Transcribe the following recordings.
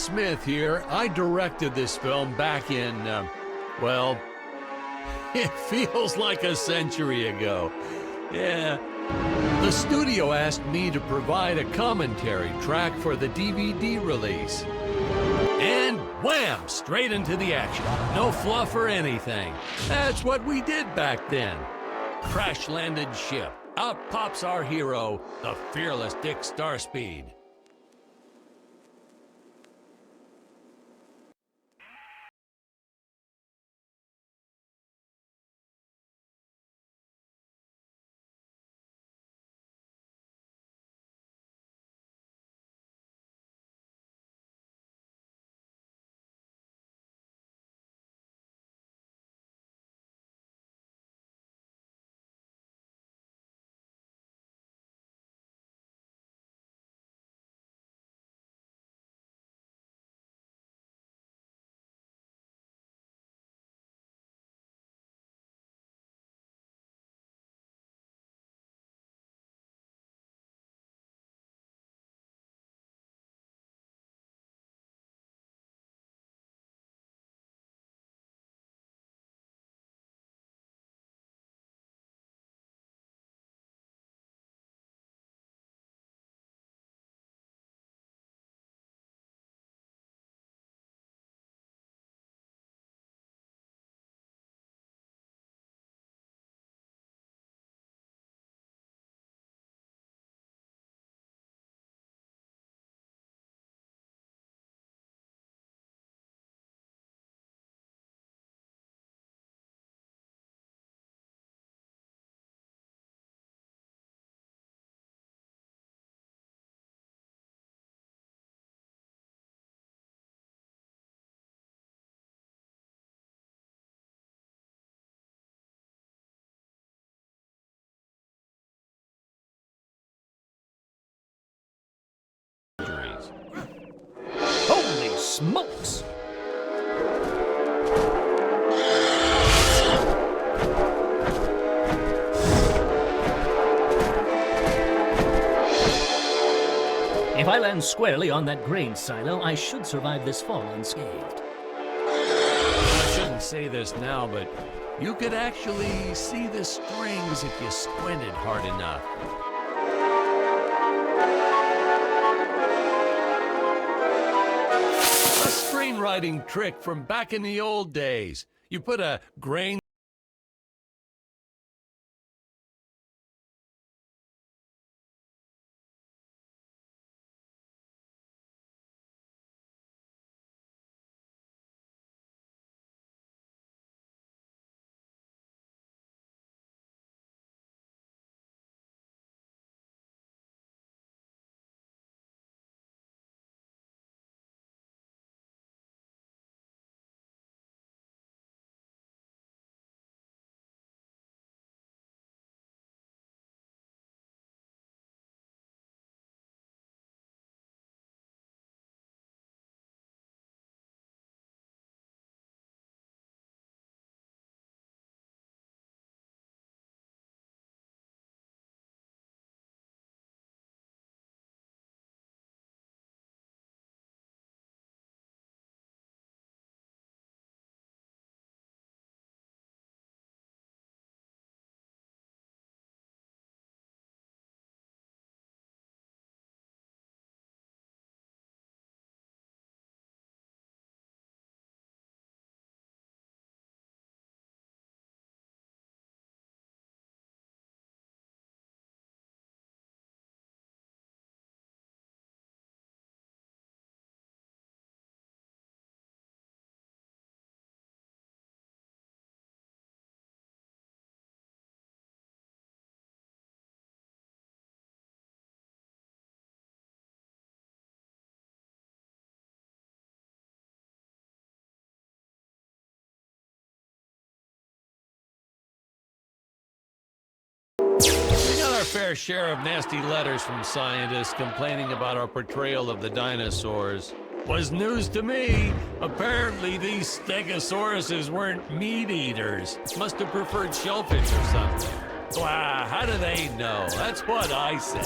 Smith here. I directed this film back in, well, it feels like a century ago. Yeah. The studio asked me to provide a commentary track for the DVD release. And wham! Straight into the action. No fluff or anything. That's what we did back then. Crash-landed ship. Out pops our hero, the fearless Dick Starspeed. Holy smokes! If I land squarely on that grain silo, I should survive this fall unscathed. I shouldn't say this now, but you could actually see the strings if you squinted hard enough. A screenwriting trick from back in the old days. You put a grain our fair share of nasty letters from scientists complaining about our portrayal of the dinosaurs. Was news to me. Apparently these stegosauruses weren't meat eaters. Must have preferred shellfish or something. Wow, how do they know? That's what I say.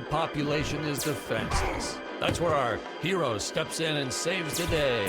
population is defenseless. That's where our hero steps in and saves the day.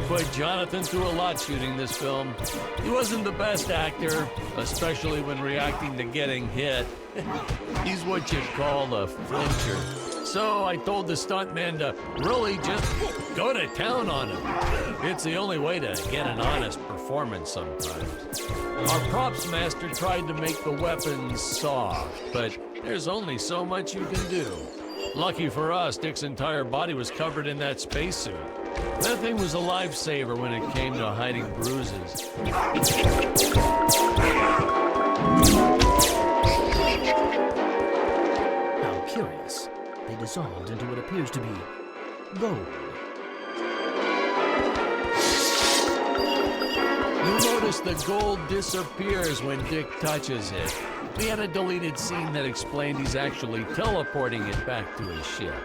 Put Jonathan through a lot shooting this film. He wasn't the best actor, especially when reacting to getting hit. He's what you'd call a flincher. So I told the stuntman to really just go to town on him. It's the only way to get an honest performance sometimes. Our props master tried to make the weapons soft, but there's only so much you can do. Lucky for us, Dick's entire body was covered in that spacesuit. That thing was a lifesaver when it came to hiding bruises. How curious. They dissolved into what appears to be gold. You notice the gold disappears when Dick touches it. We had a deleted scene that explained he's actually teleporting it back to his ship.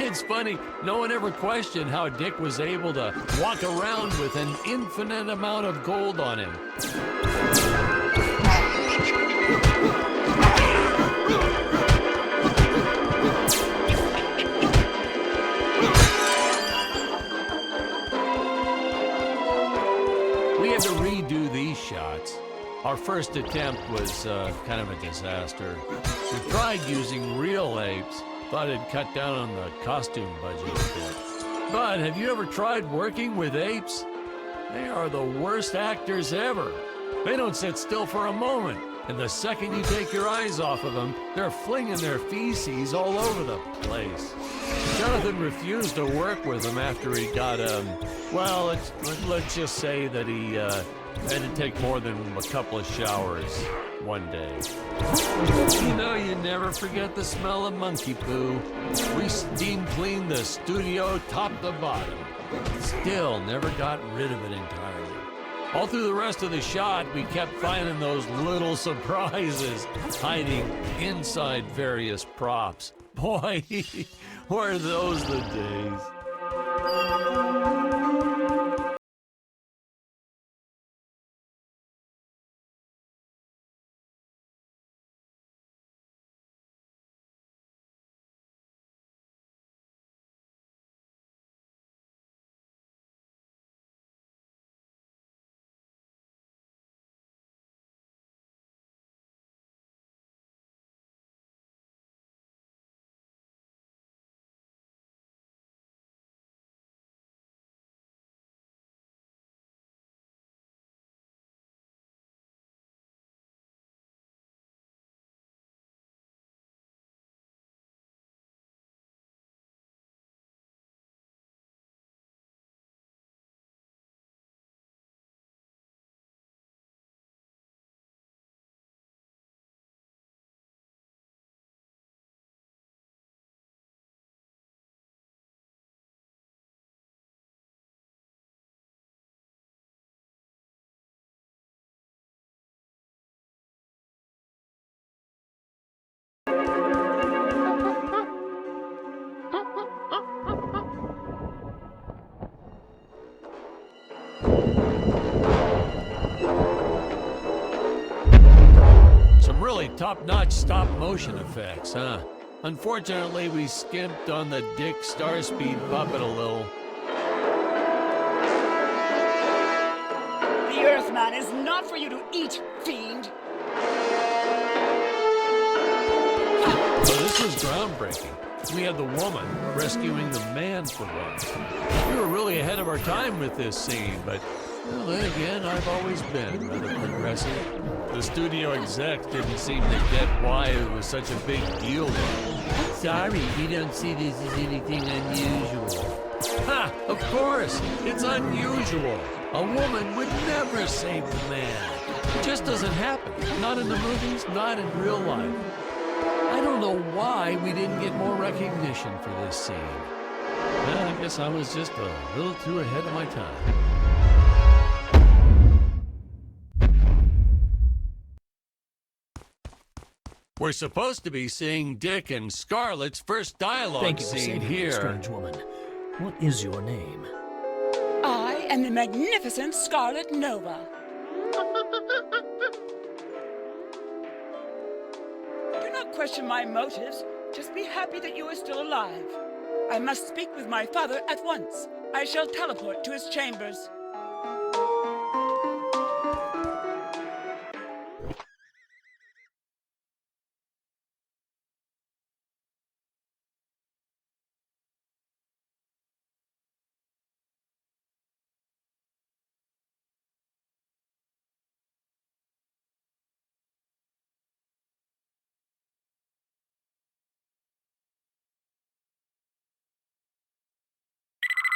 It's funny, no one ever questioned how Dick was able to walk around with an infinite amount of gold on him. We had to redo these shots. Our first attempt was kind of a disaster. We tried using real apes. Thought it'd cut down on the costume budget a bit. But have you ever tried working with apes? They are the worst actors ever. They don't sit still for a moment, and the second you take your eyes off of them, they're flinging their feces all over the place. Jonathan refused to work with them after he got, well, let's just say that he had to take more than a couple of showers one day. You know, you never forget the smell of monkey poo. We steam cleaned the studio top to bottom. Still never got rid of it entirely. All through the rest of the shot, we kept finding those little surprises hiding inside various props. Boy, were those the days. Really top-notch stop-motion effects, huh? Unfortunately, we skimped on the Dick Starspeed puppet a little. The Earthman is not for you to eat, fiend! So this was groundbreaking. We had the woman rescuing the man for once. We were really ahead of our time with this scene, but Well, then again, I've always been rather progressive. The studio execs didn't seem to get why it was such a big deal though. Sorry, we don't see this as anything unusual. Ha! Of course! It's unusual! A woman would never save the man. It just doesn't happen. Not in the movies, not in real life. I don't know why we didn't get more recognition for this scene. Well, I guess I was just a little too ahead of my time. We're supposed to be seeing Dick and Scarlet's first dialogue Thank you for scene saving me, here. strange woman. What is your name? I am the magnificent Scarlet Nova. Do not question my motives. Just be happy that you are still alive. I must speak with my father at once. I shall teleport to his chambers.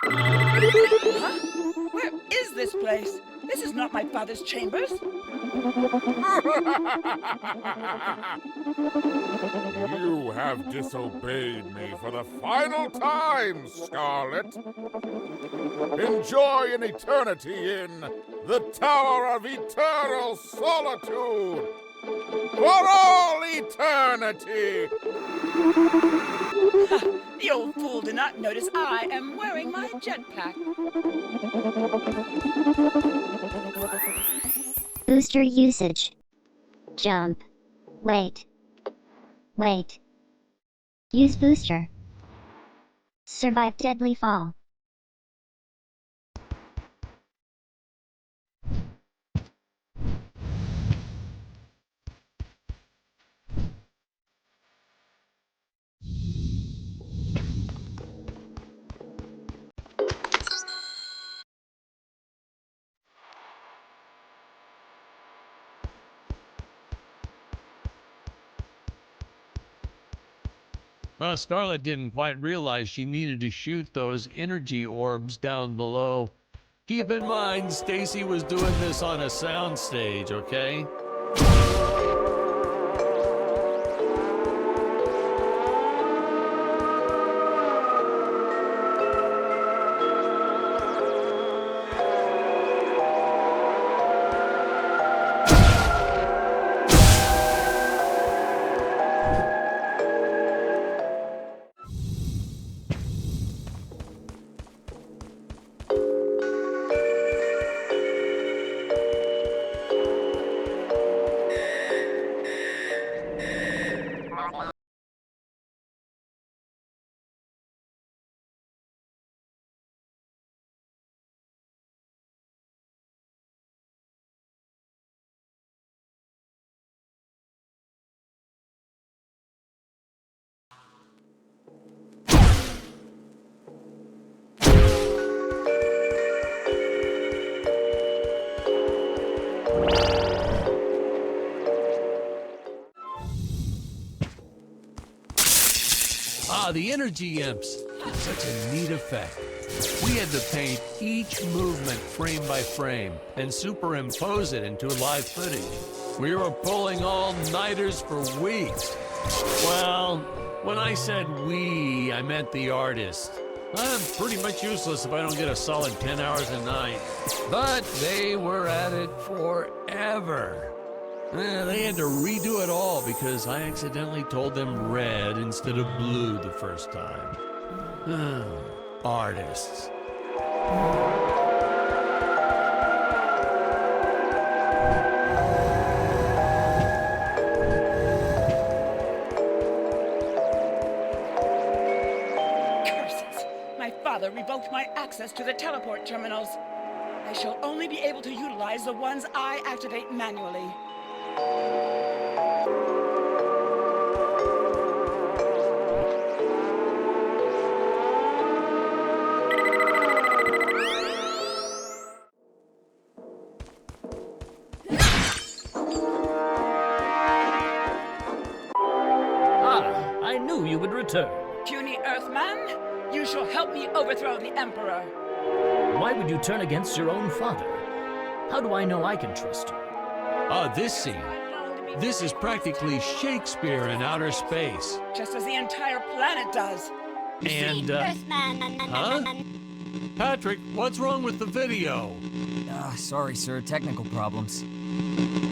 Huh? Where is this place? This is not my father's chambers. You have disobeyed me for the final time, Scarlet. Enjoy an eternity in the Tower of Eternal Solitude for all eternity! The old fool did not notice I am wearing my jetpack. Booster usage. Jump. Wait. Wait. Use booster. Survive deadly fall. Well, Scarlet didn't quite realize she needed to shoot those energy orbs down below. Keep in mind, Stacy was doing this on a soundstage, okay? The energy imps. Such a neat effect. We had to paint each movement frame by frame and superimpose it into live footage. We were pulling all-nighters for weeks. Well, when I said we, I meant the artist. I'm pretty much useless if I don't get a solid 10 hours a night. But they were at it forever. They had to redo it all because I accidentally told them red instead of blue the first time. Artists. Curses! My father revoked my access to the teleport terminals. I shall only be able to utilize the ones I activate manually. I knew you would return. Puny Earthman, you shall help me overthrow the Emperor. Why would you turn against your own father? How do I know I can trust you? This scene. This is practically Shakespeare in outer space. Just as the entire planet does. And, huh? Patrick, what's wrong with the video? Sorry, sir. Technical problems.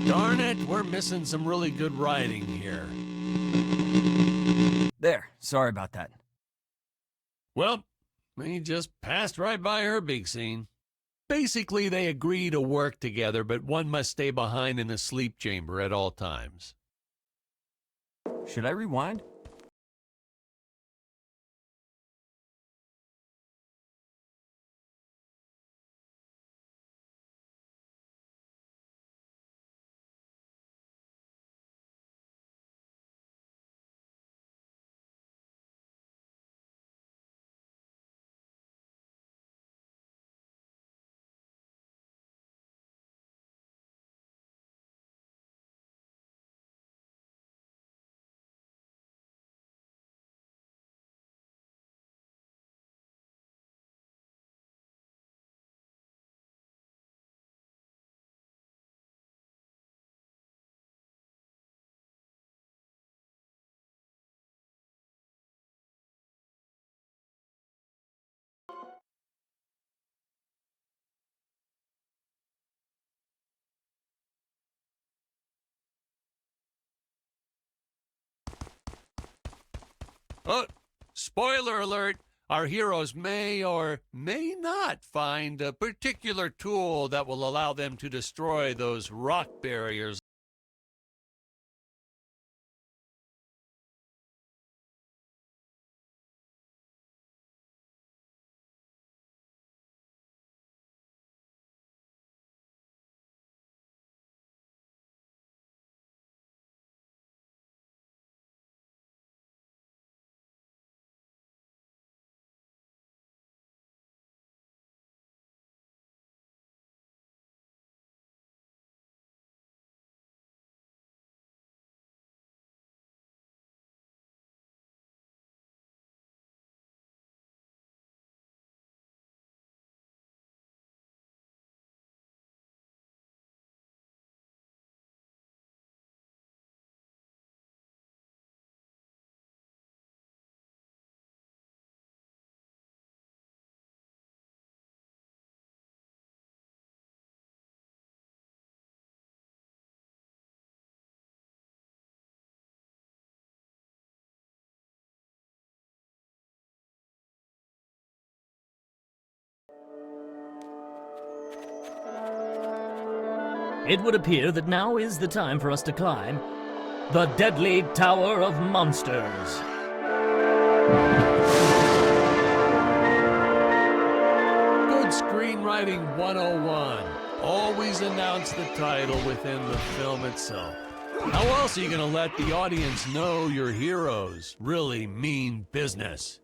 Darn it, we're missing some really good writing here. There. Sorry about that. Well, we just passed right by her big scene. Basically, they agree to work together, but one must stay behind in the sleep chamber at all times. Should I rewind? Oh, spoiler alert! Our heroes may or may not find a particular tool that will allow them to destroy those rock barriers. It would appear that now is the time for us to climb the deadly Tower of Monsters. Good screenwriting 101. Always announce the title within the film itself. How else are you going to let the audience know your heroes really mean business?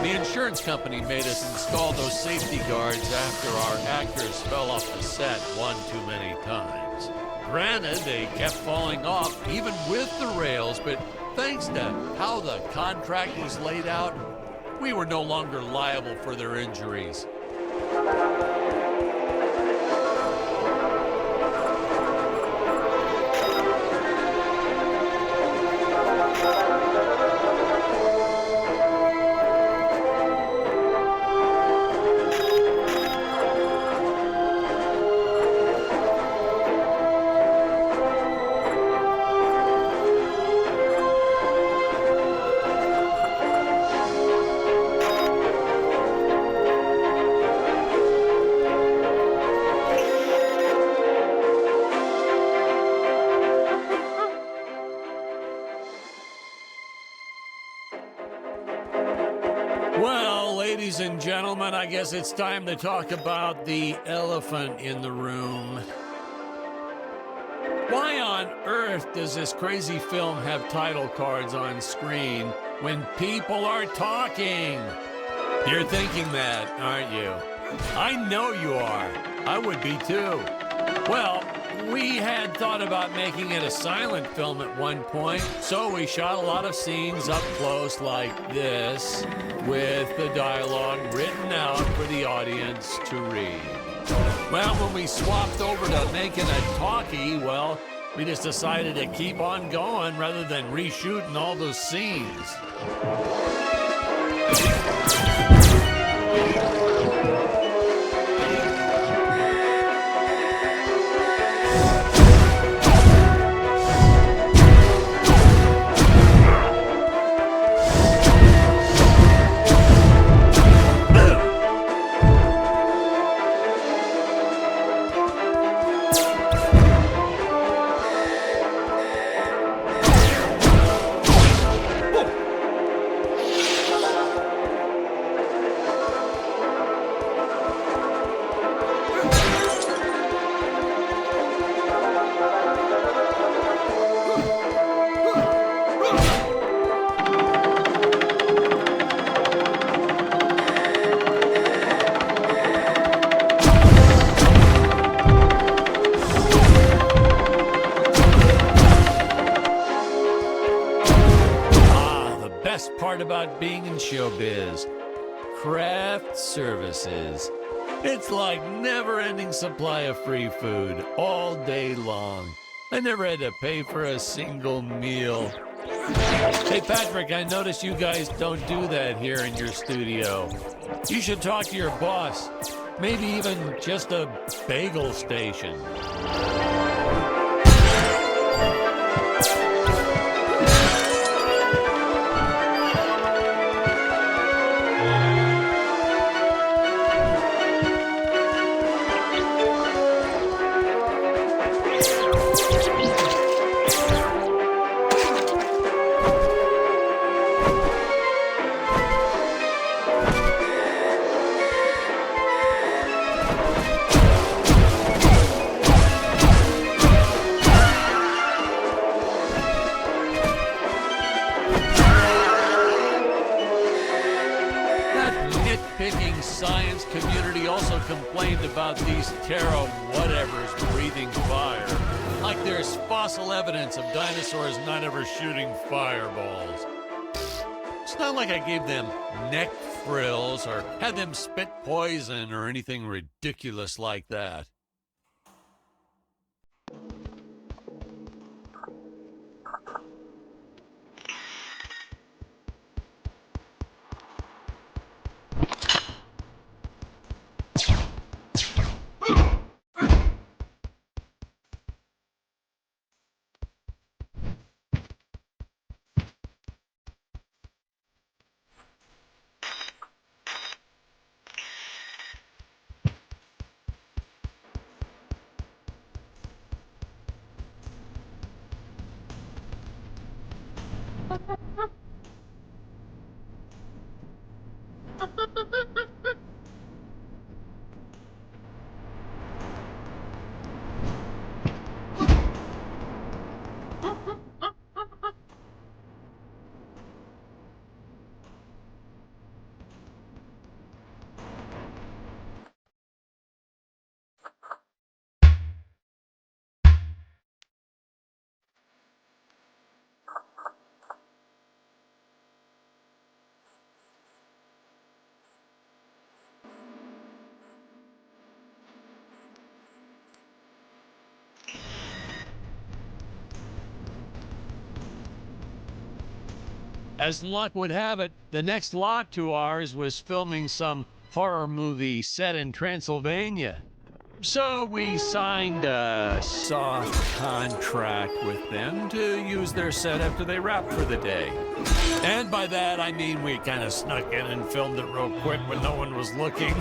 The insurance company made us install those safety guards after our actors fell off the set one too many times. Granted, they kept falling off even with the rails, but thanks to how the contract was laid out, we were no longer liable for their injuries. Well, ladies and gentlemen, I guess it's time to talk about the elephant in the room. Why on earth does this crazy film have title cards on screen when people are talking? You're thinking that, aren't you? I know you are. I would be too. Well, we had thought about making it a silent film at one point, so we shot a lot of scenes up close like this, with the dialogue written out for the audience to read. Well, when we swapped over to making a talkie, well, we just decided to keep on going rather than reshooting all those scenes. Best part about being in showbiz, craft services. It's like never-ending supply of free food all day long. I never had to pay for a single meal. Hey Patrick, I noticed you guys don't do that here in your studio. You should talk to your boss. Maybe even just a bagel station. Nitpicking science community also complained about these Terra whatevers breathing fire. Like there's fossil evidence of dinosaurs not ever shooting fireballs. It's not like I gave them neck frills or had them spit poison or anything ridiculous like that. As luck would have it, the next lot to ours was filming some horror movie set in Transylvania. So we signed a soft contract with them to use their set after they wrapped for the day. And by that, I mean we kind of snuck in and filmed it real quick when no one was looking.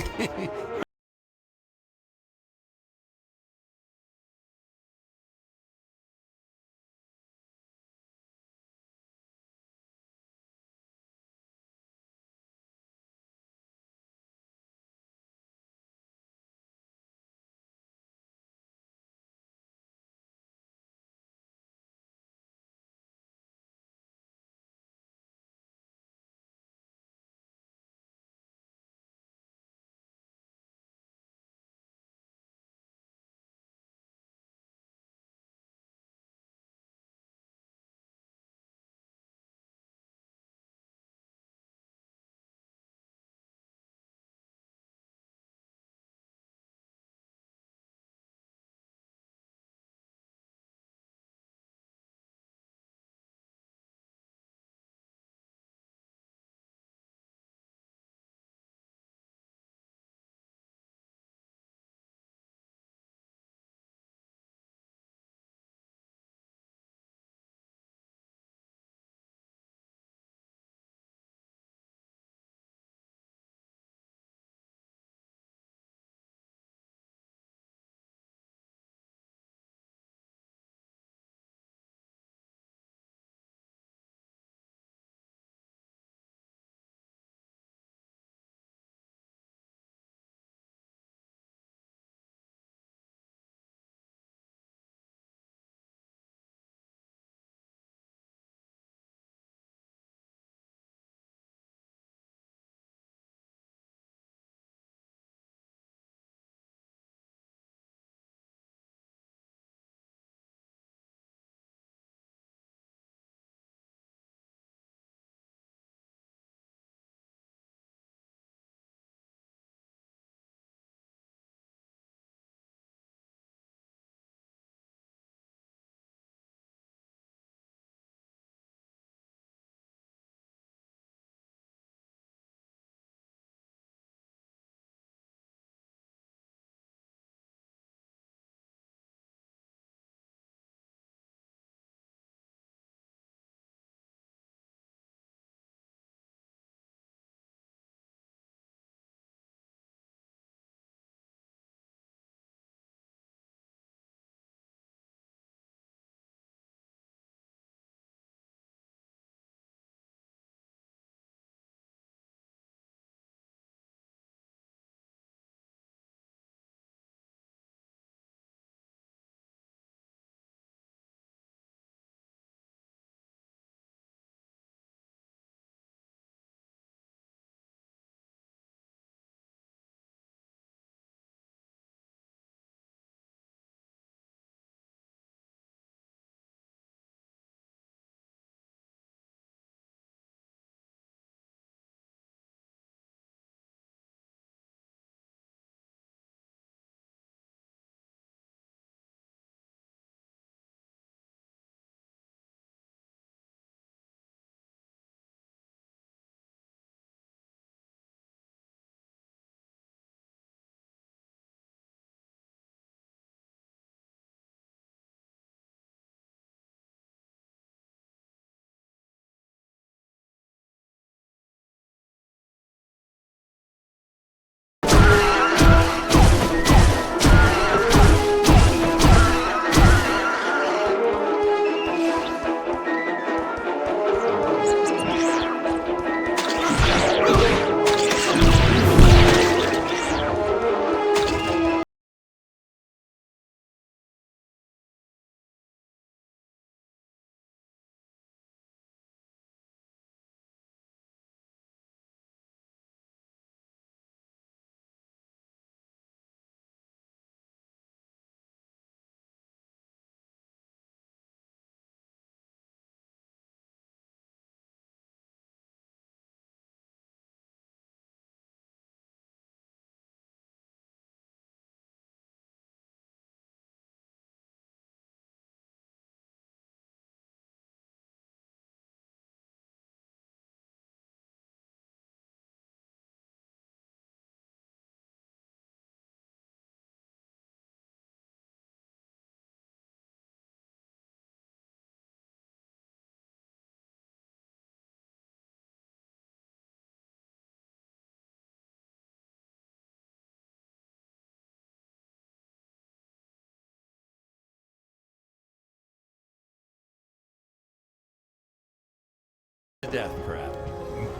death trap.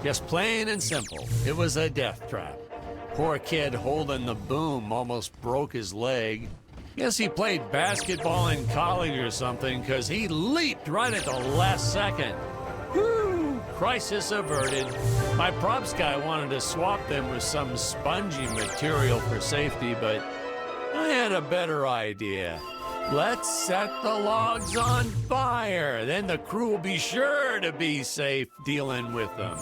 Just plain and simple, it was a death trap. Poor kid holding the boom almost broke his leg. Guess he played basketball in college or something, because he leaped right at the last second. Whew, crisis averted. My props guy wanted to swap them with some spongy material for safety, but I had a better idea. Let's set the logs on fire. Then the crew will be sure to be safe dealing with them.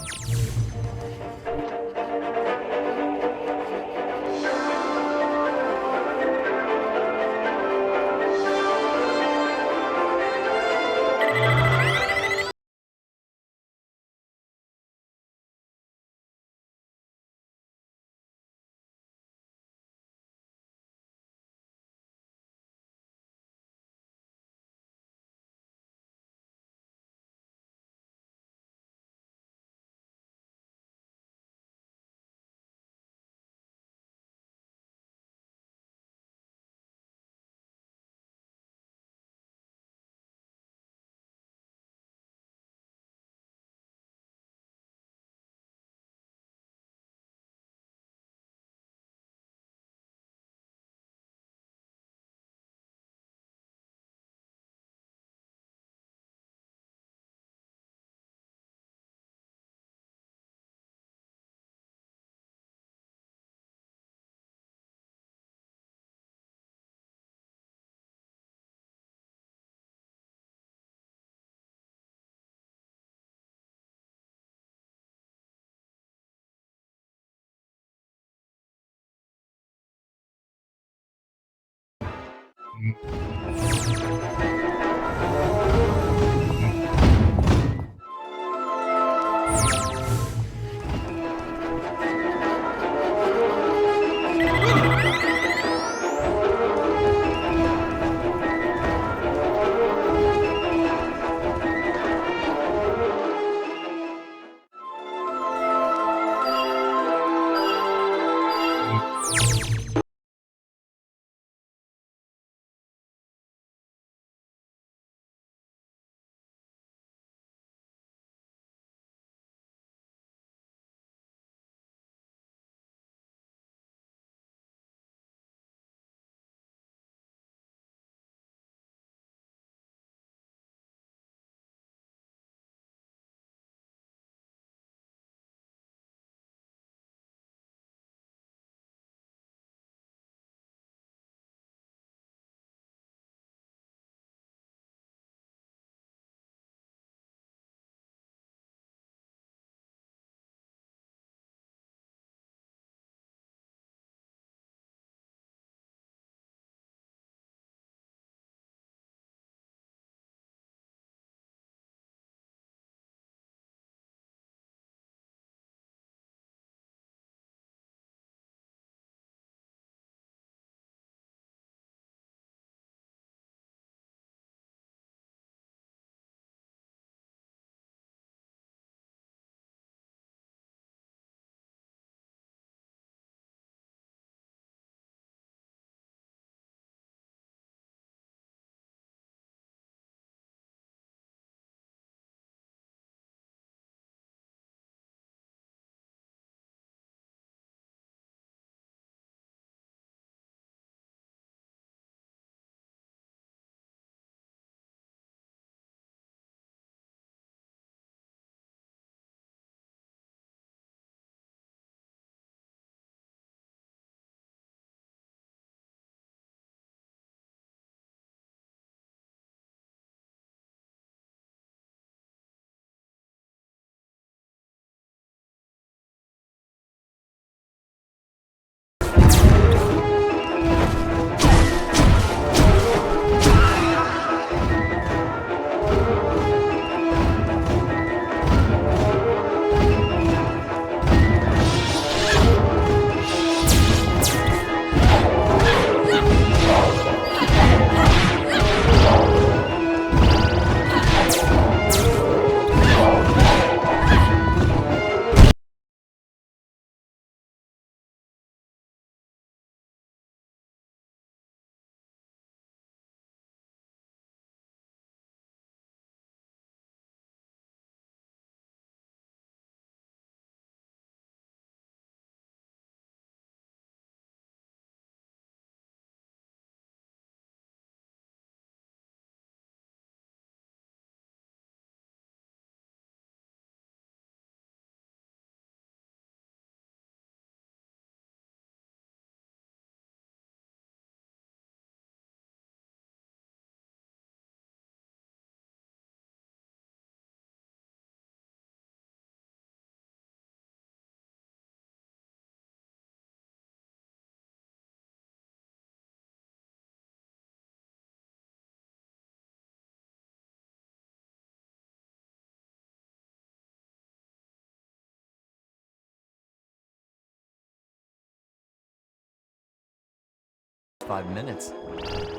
5 minutes.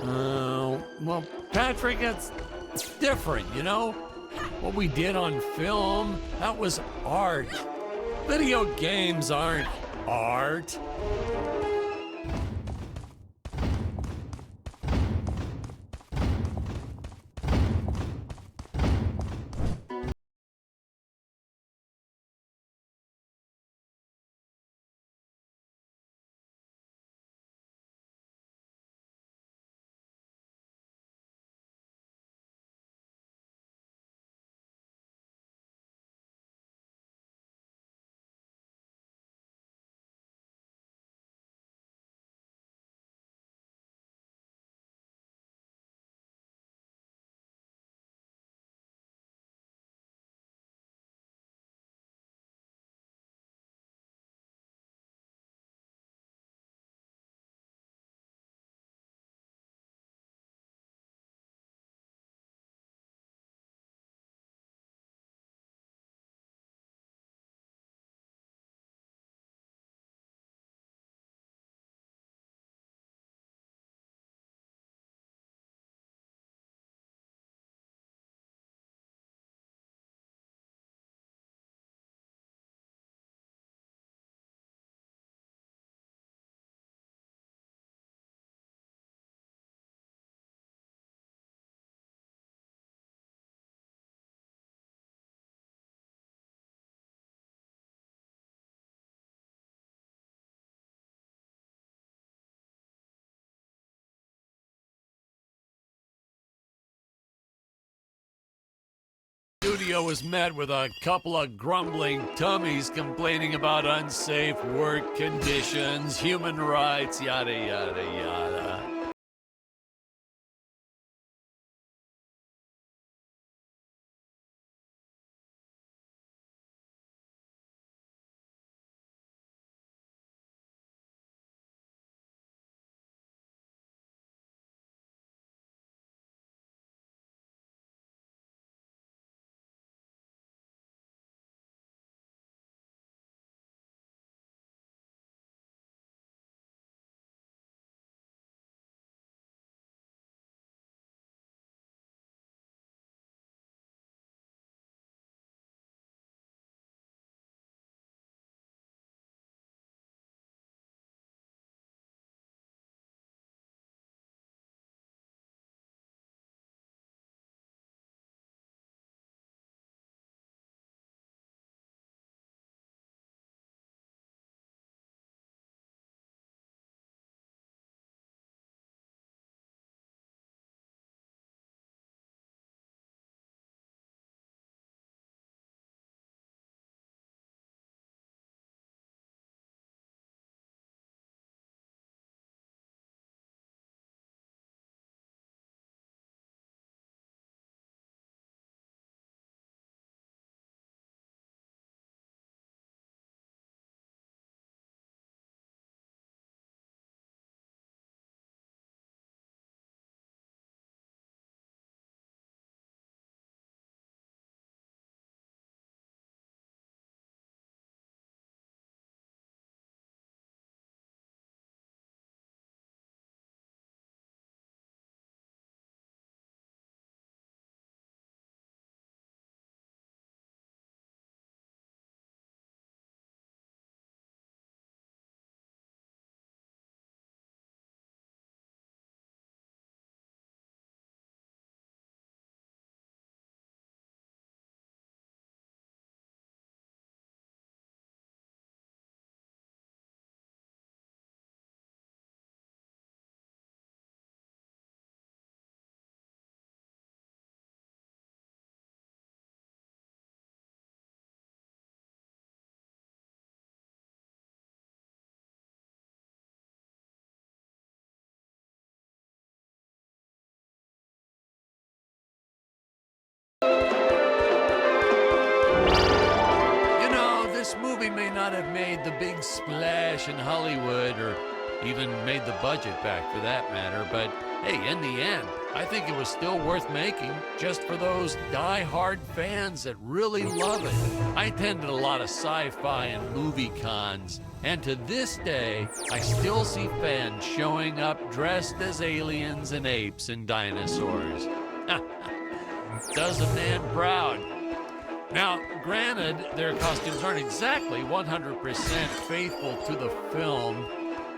Well, Patrick, it's different, you know? What we did on film, that was art. Video games aren't art. Studio was met with a couple of grumbling tummies complaining about unsafe work conditions, human rights, yada, yada, yada. You know, this movie may not have made the big splash in Hollywood or even made the budget back for that matter, but hey, in the end, I think it was still worth making just for those die-hard fans that really love it. I attended a lot of sci-fi and movie cons, And to this day, I still see fans showing up dressed as aliens and apes and dinosaurs. Does a man proud. Now, granted, their costumes aren't exactly 100% faithful to the film,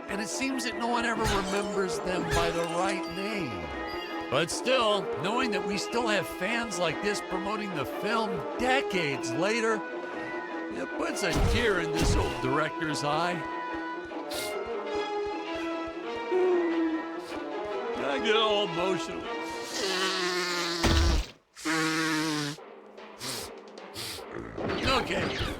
and it seems that no one ever remembers them by the right name. But still, knowing that we still have fans like this promoting the film decades later, it puts a tear in this old director's eye. I get all emotional. Okay.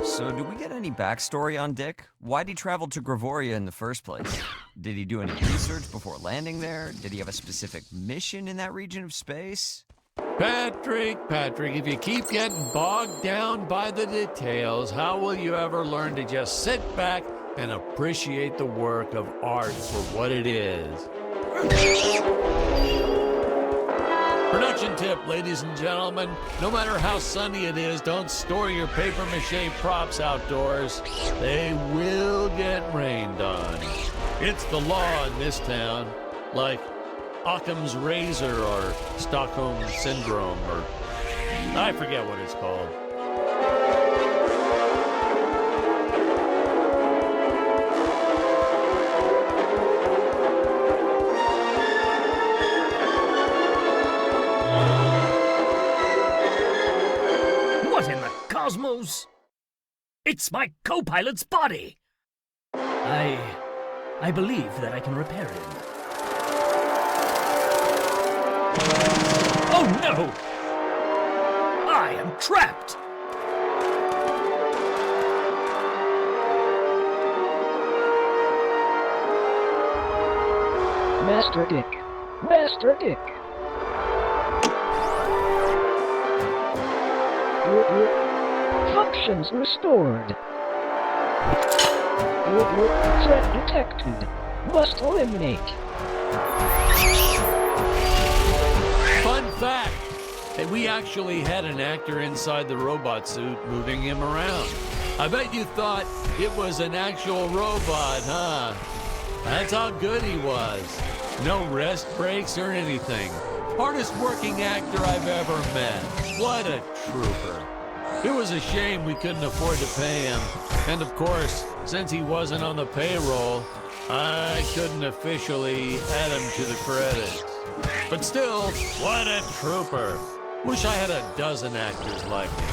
So, do we get any backstory on Dick? Why'd he travel to Gravoria in the first place? Did he do any research before landing there? Did he have a specific mission in that region of space? Patrick, if you keep getting bogged down by the details, how will you ever learn to just sit back and appreciate the work of art for what it is? Production tip, ladies and gentlemen. No matter how sunny it is, don't store your papier-mâché props outdoors. They will get rained on. It's the law in this town. Like Occam's razor or Stockholm syndrome or I forget what it's called. What in the cosmos? It's my co-pilot's body! I believe that I can repair him. Oh no! I am trapped! Master Dick. Master Dick. Functions restored. Threat detected. Must eliminate. Fun fact, that we actually had an actor inside the robot suit moving him around. I bet you thought it was an actual robot, huh? That's how good he was. No rest breaks or anything. Hardest working actor I've ever met. What a trooper. It was a shame we couldn't afford to pay him. And of course, since he wasn't on the payroll, I couldn't officially add him to the credits. But still, what a trooper. Wish I had a dozen actors like him.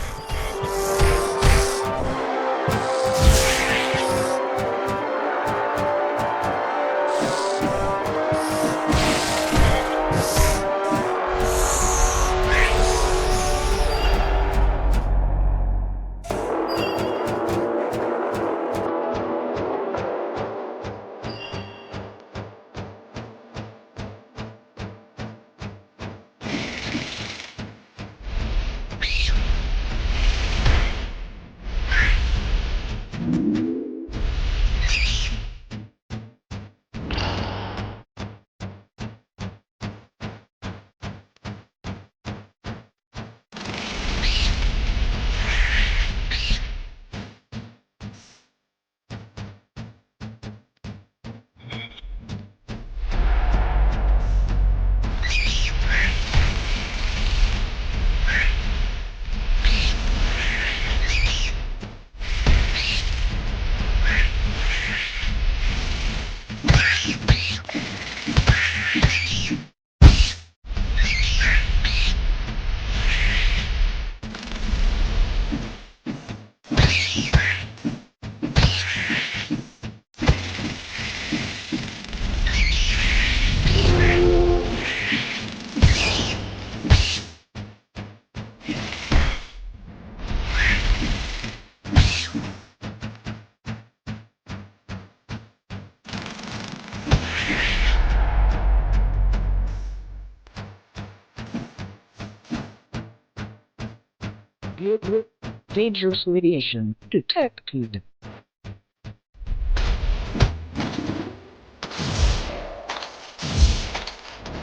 Dangerous radiation detected.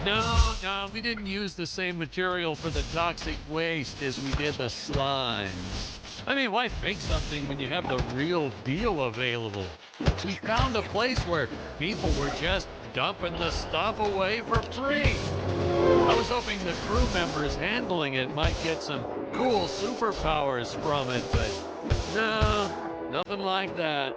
No, we didn't use the same material for the toxic waste as we did the slimes. I mean, why fake something when you have the real deal available? We found a place where people were just dumping the stuff away for free. I was hoping the crew members handling it might get some cool superpowers from it, but no, nothing like that.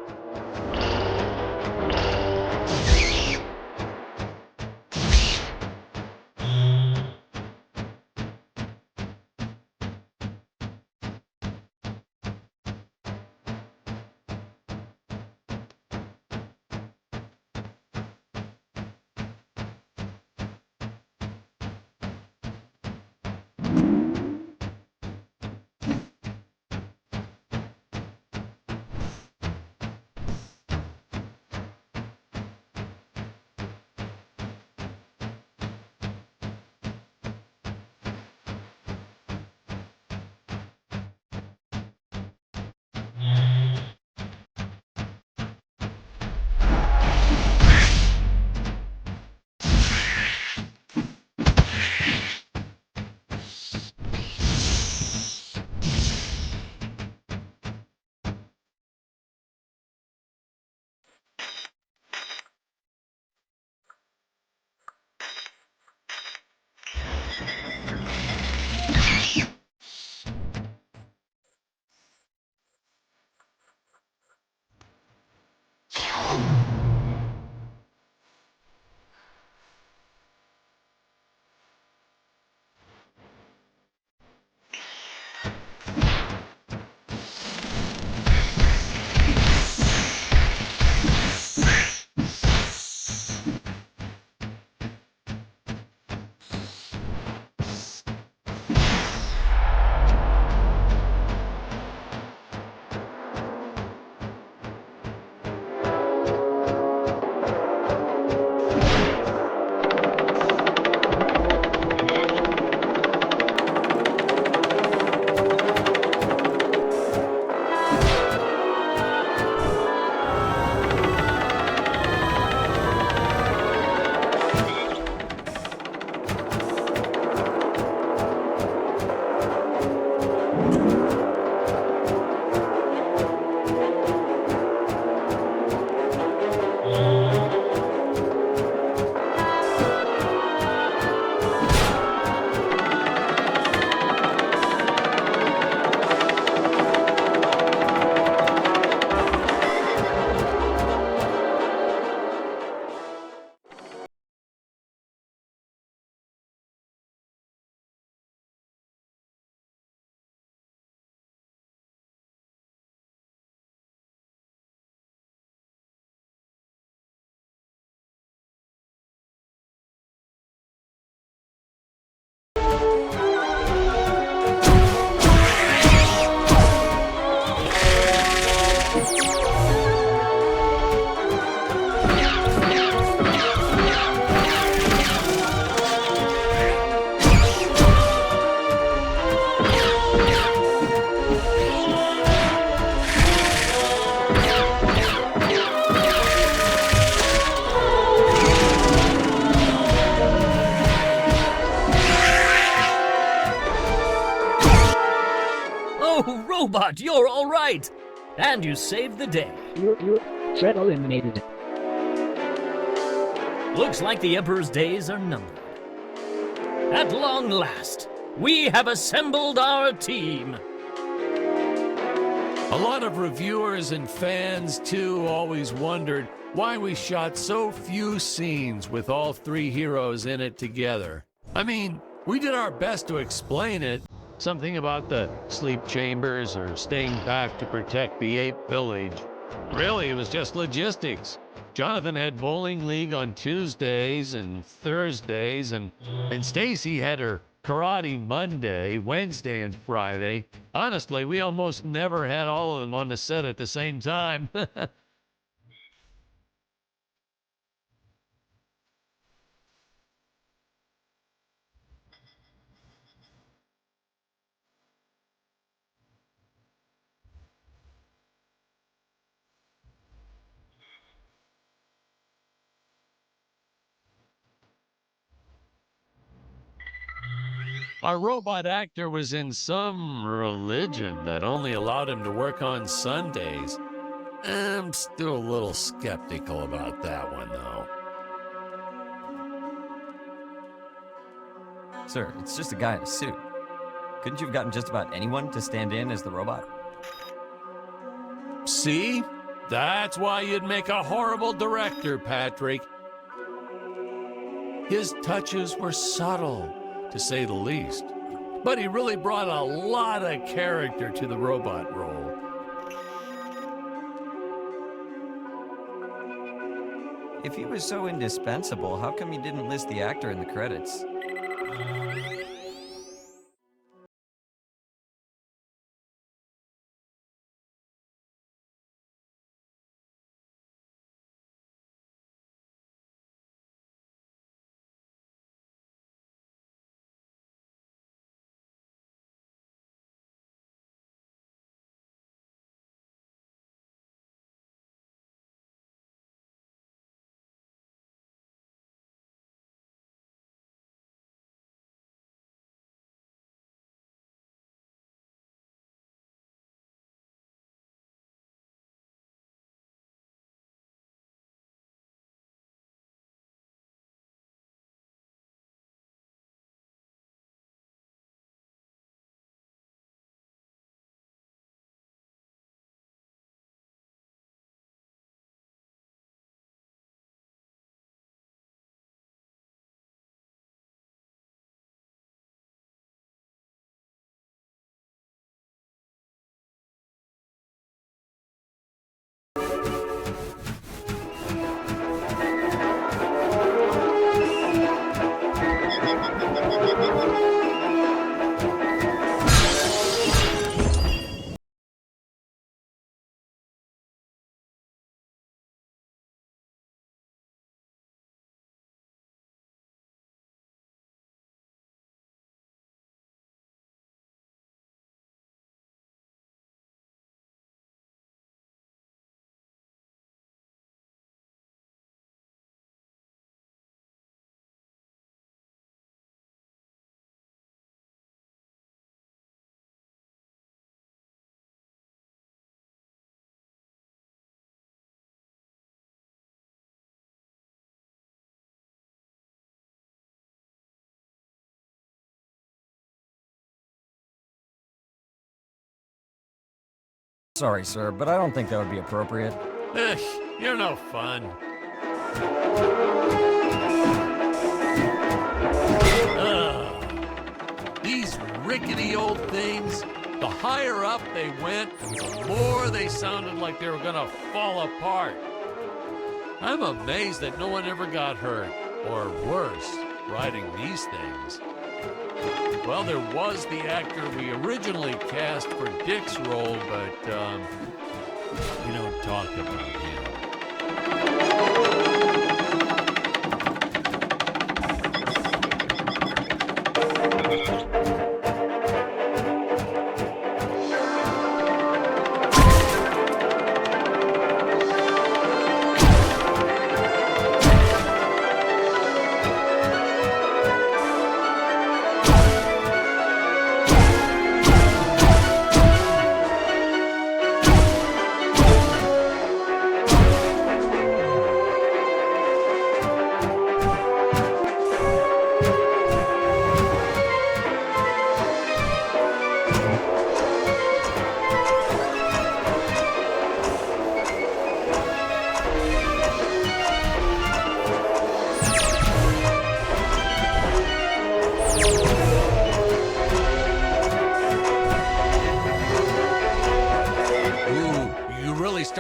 Robot, you're all right! And you saved the day. You're threat eliminated. Looks like the Emperor's days are numbered. At long last, we have assembled our team. A lot of reviewers and fans, too, always wondered why we shot so few scenes with all three heroes in it together. I mean, we did our best to explain it. Something about the sleep chambers or staying back to protect the ape village. Really, it was just logistics. Jonathan had bowling league on Tuesdays and Thursdays, and Stacy had her karate Monday, Wednesday, and Friday. Honestly, we almost never had all of them on the set at the same time. Our robot actor was in some religion that only allowed him to work on Sundays. I'm still a little skeptical about that one, though. Sir, it's just a guy in a suit. Couldn't you have gotten just about anyone to stand in as the robot? See? That's why you'd make a horrible director, Patrick. His touches were subtle, to say the least. But he really brought a lot of character to the robot role. If he was so indispensable, how come you didn't list the actor in the credits? Sorry, sir, but I don't think that would be appropriate. Ugh, you're no fun. Ugh. These rickety old things, the higher up they went, the more they sounded like they were gonna fall apart. I'm amazed that no one ever got hurt, or worse, riding these things. Well, there was the actor we originally cast for Dick's role, but, we don't talk about him.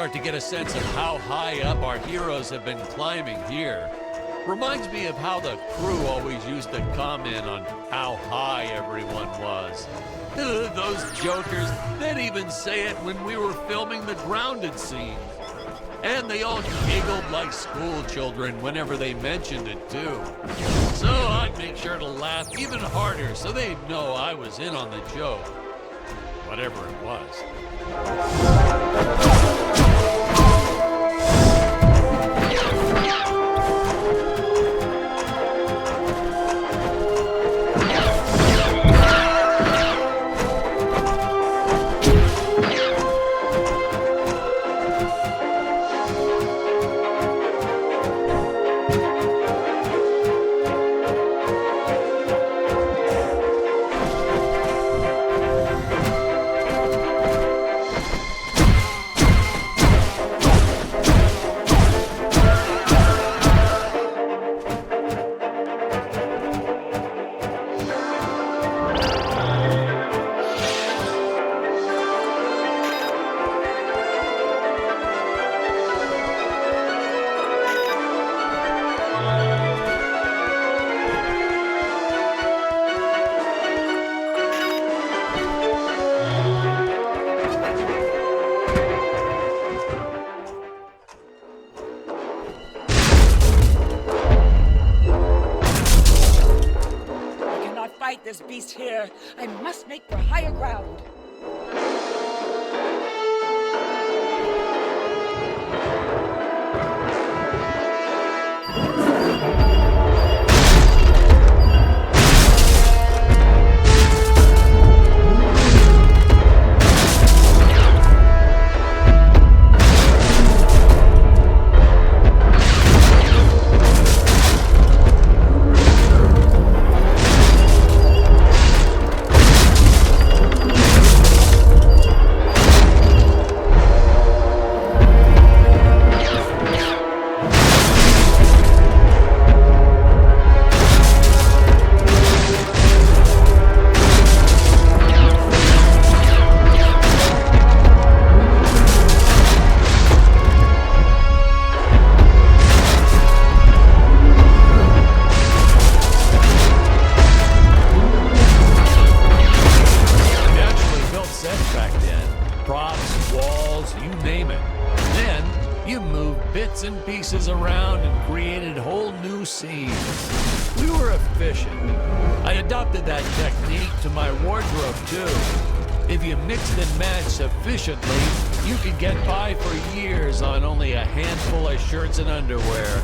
start to get a sense of how high up our heroes have been climbing here. Reminds me of how the crew always used to comment on how high everyone was. Those jokers, they'd even say it when we were filming the grounded scene. And they all giggled like school children whenever they mentioned it too. So I'd make sure to laugh even harder so they'd know I was in on the joke. Whatever it was. This beast here. I must make for higher ground. And pieces around and created whole new scenes. We were efficient. I adopted that technique to my wardrobe too. If you mixed and matched sufficiently, you could get by for years on only a handful of shirts and underwear.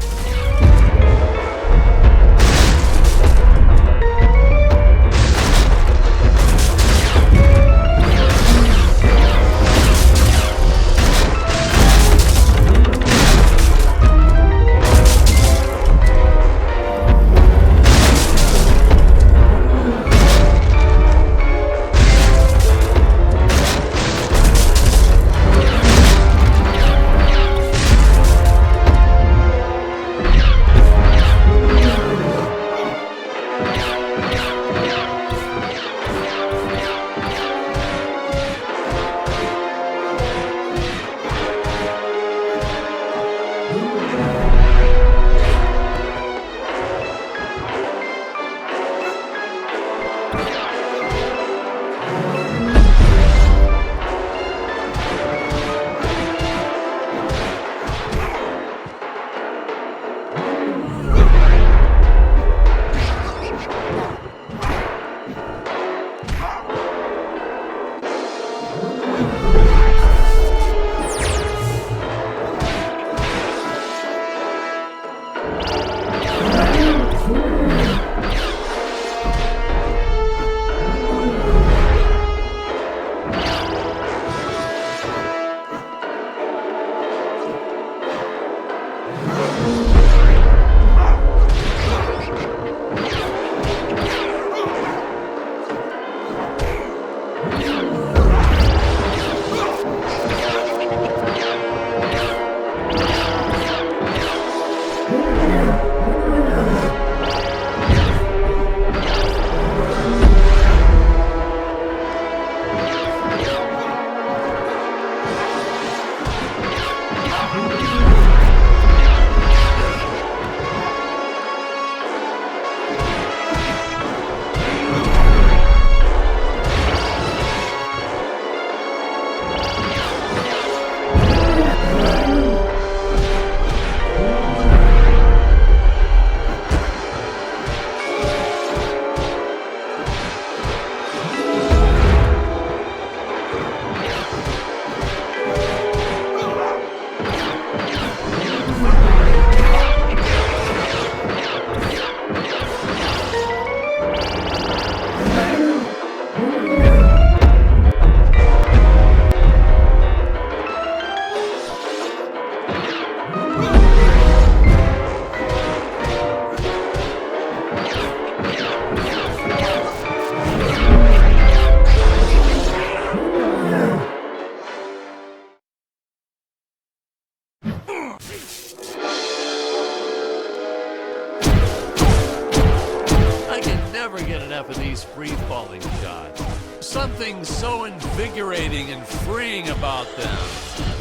enough of these free-falling shots. Something so invigorating and freeing about them.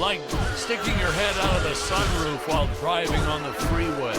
Like sticking your head out of the sunroof while driving on the freeway.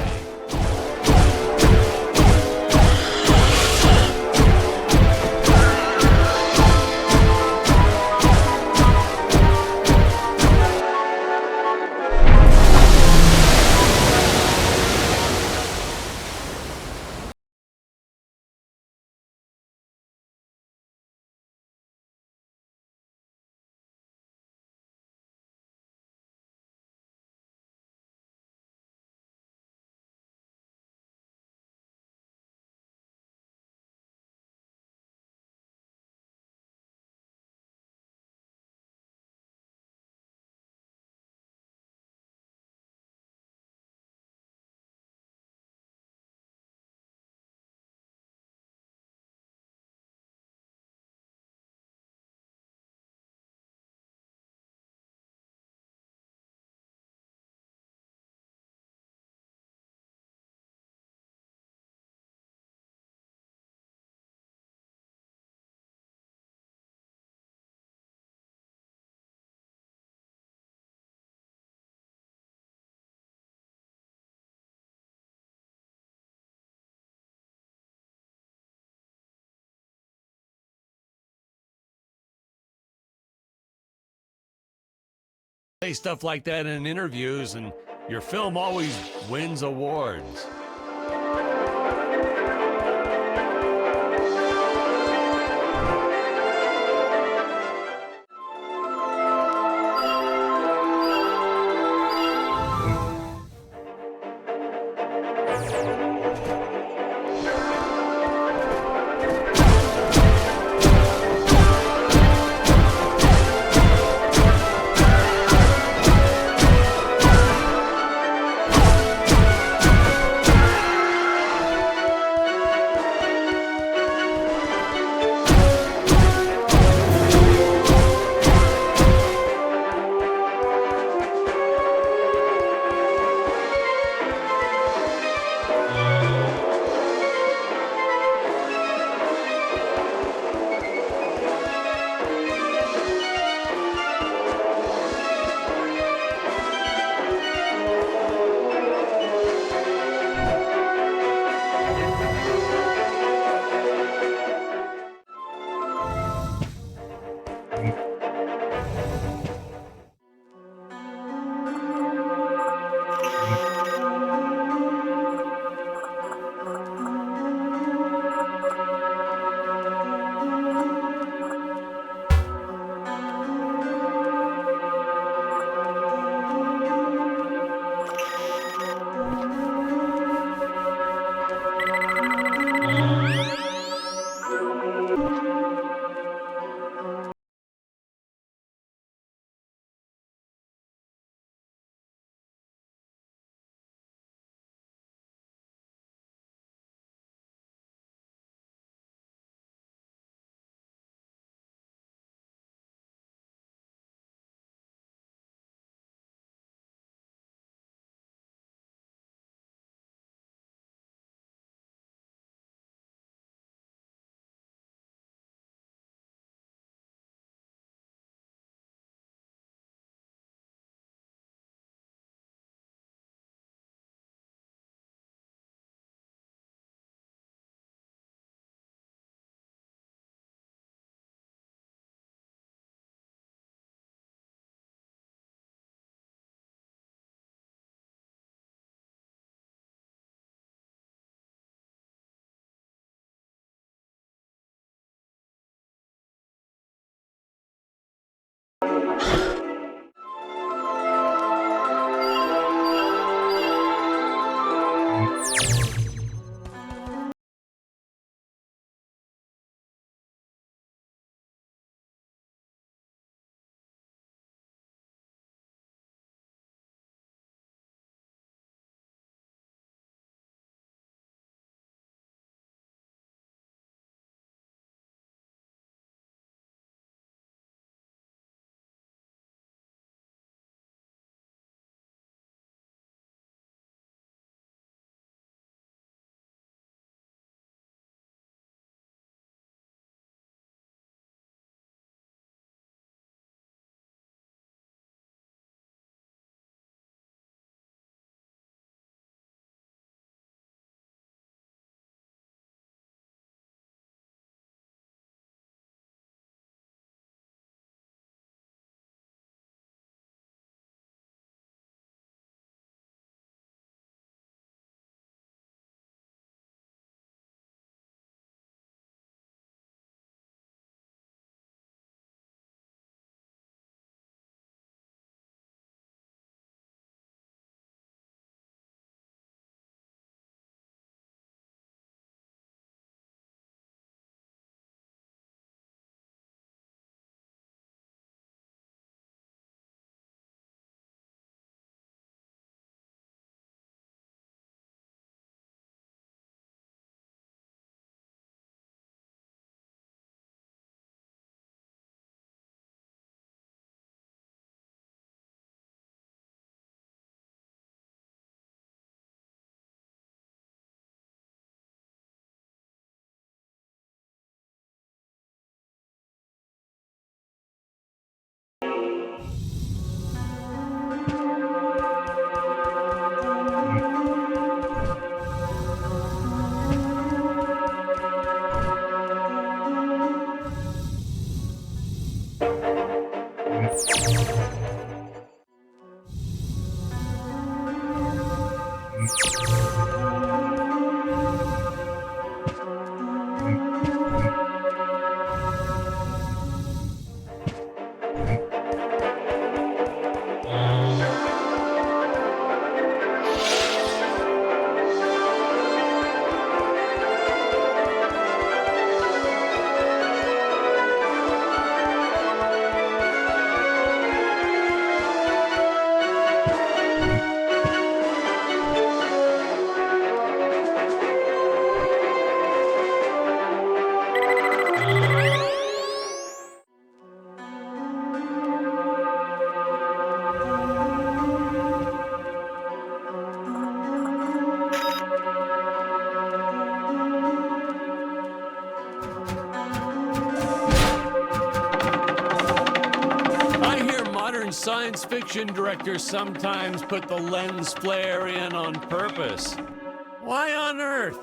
Say stuff like that in interviews, and your film always wins awards. science fiction directors sometimes put the lens flare in on purpose. Why on earth?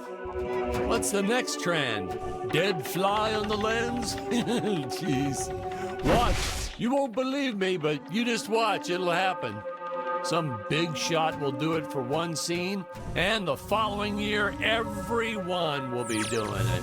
What's the next trend? Dead fly on the lens? Jeez. Watch. You won't believe me, but you just watch. It'll happen. Some big shot will do it for one scene, and the following year, everyone will be doing it.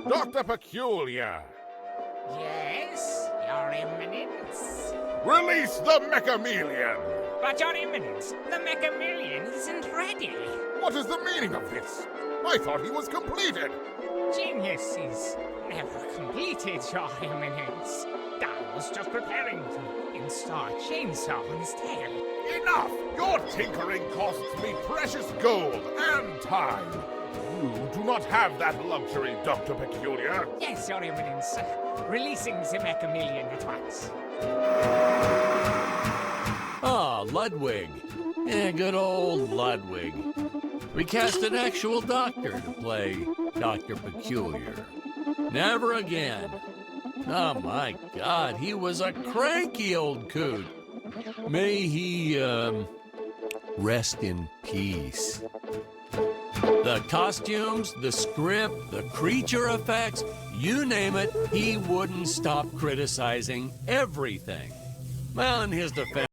Dr. Peculiar, Yes, Your Eminence. release the Mechamelion! But Your Eminence, the Mechamelion isn't ready. What is the meaning of this? I thought he was completed. Genius is never completed, Your Eminence. I was just preparing to install a chainsaw on his tail. Enough! Your tinkering costs me precious gold and time. You do not have that luxury, Dr. Peculiar. Yes, Your Eminence. Releasing the Mechamelion at once. Ah, Ludwig. Yeah, good old Ludwig. We cast an actual doctor to play Dr. Peculiar. Never again. Oh my God, he was a cranky old coot. May he, rest in peace. The costumes, the script, the creature effects, you name it, he wouldn't stop criticizing everything. Well, in his defense,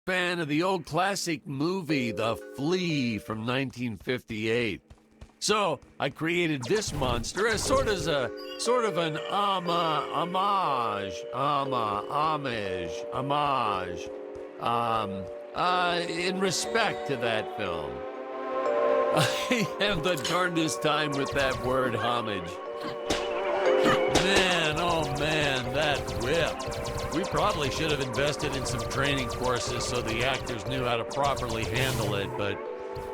Fan of the old classic movie The Flea from 1958. So I created this monster as sort of an homage, in respect to that film. I have the darndest time with that word homage. Man, oh man, that whip. We probably should have invested in some training courses so the actors knew how to properly handle it, but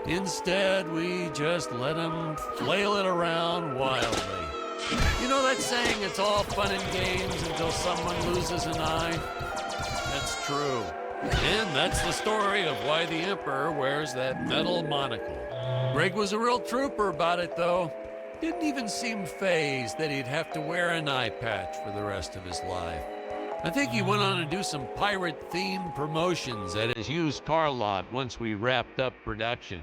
instead we just let them flail it around wildly. You know that saying, it's all fun and games until someone loses an eye? That's true. And that's the story of why the Emperor wears that metal monocle. Greg was a real trooper about it, though. Didn't even seem fazed that he'd have to wear an eye patch for the rest of his life. I think he went on to do some pirate-themed promotions at his used car lot once we wrapped up production.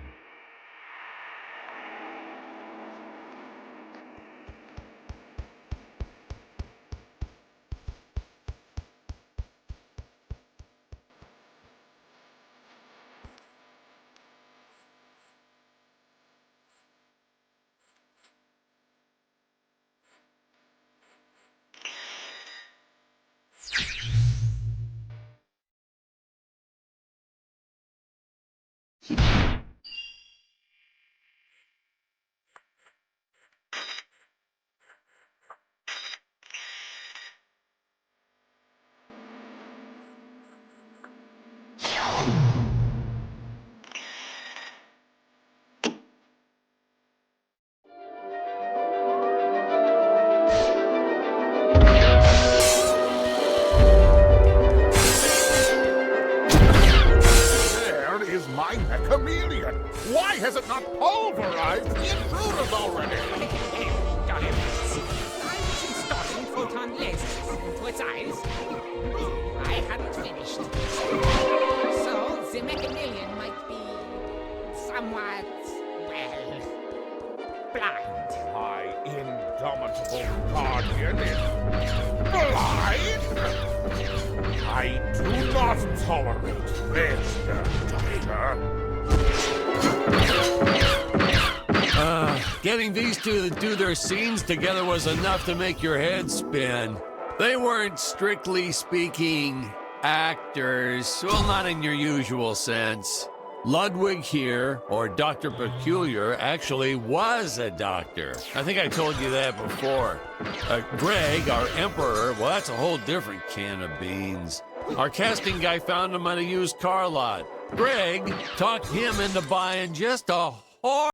My chameleon! Why has it not pulverized the intruders already? I was installing photon lasers into its eyes. I hadn't finished. So, the Mechanilian might be somewhat, well, blind. My indomitable guardian is blind? I do not tolerate failure, Doctor. Getting these two to do their scenes together was enough to make your head spin. They weren't, strictly speaking, actors. Well, not in your usual sense. Ludwig here, or Dr. Peculiar, actually was a doctor. I think I told you that before. Greg, our emperor, well, that's a whole different can of beans. Our casting guy found him on a used car lot. Greg talked him into buying just a horse.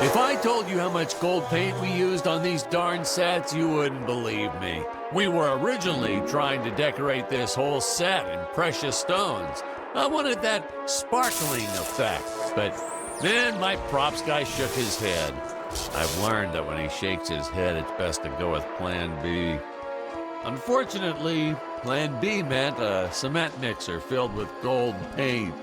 If I told you how much gold paint we used on these darn sets, you wouldn't believe me. We were originally trying to decorate this whole set in precious stones. I wanted that sparkling effect, but then my props guy shook his head. I've learned that when he shakes his head, it's best to go with Plan B. Unfortunately, Plan B meant a cement mixer filled with gold paint.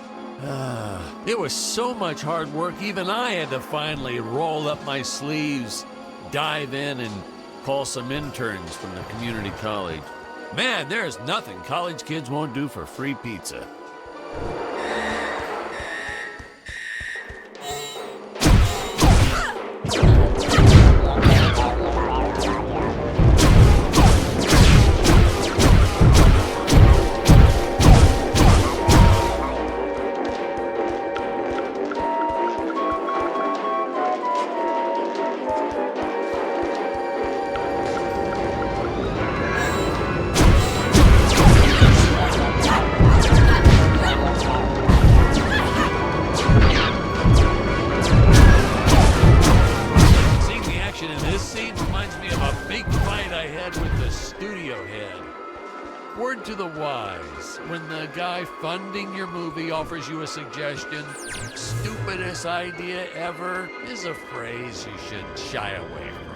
It was so much hard work, even I had to finally roll up my sleeves, dive in, and call some interns from the community college. Man, there's nothing college kids won't do for free pizza. Word to the wise, when the guy funding your movie offers you a suggestion, stupidest idea ever is a phrase you should shy away from.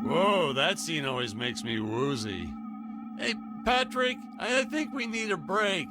Whoa, that scene always makes me woozy. Hey, Patrick, I think we need a break.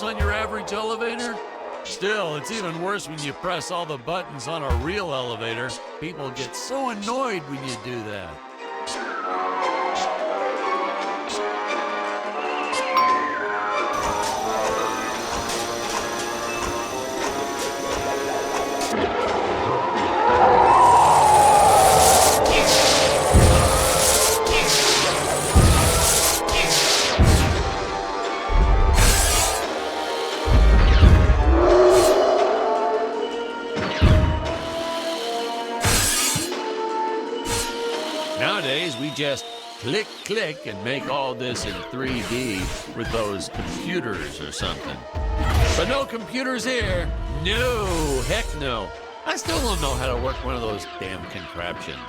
On your average elevator? Still, it's even worse when you press all the buttons on a real elevator. People get so annoyed when you do that. Nowadays, we just click, click, and make all this in 3D with those computers or something. But no computers here. No, heck no. I still don't know how to work one of those damn contraptions.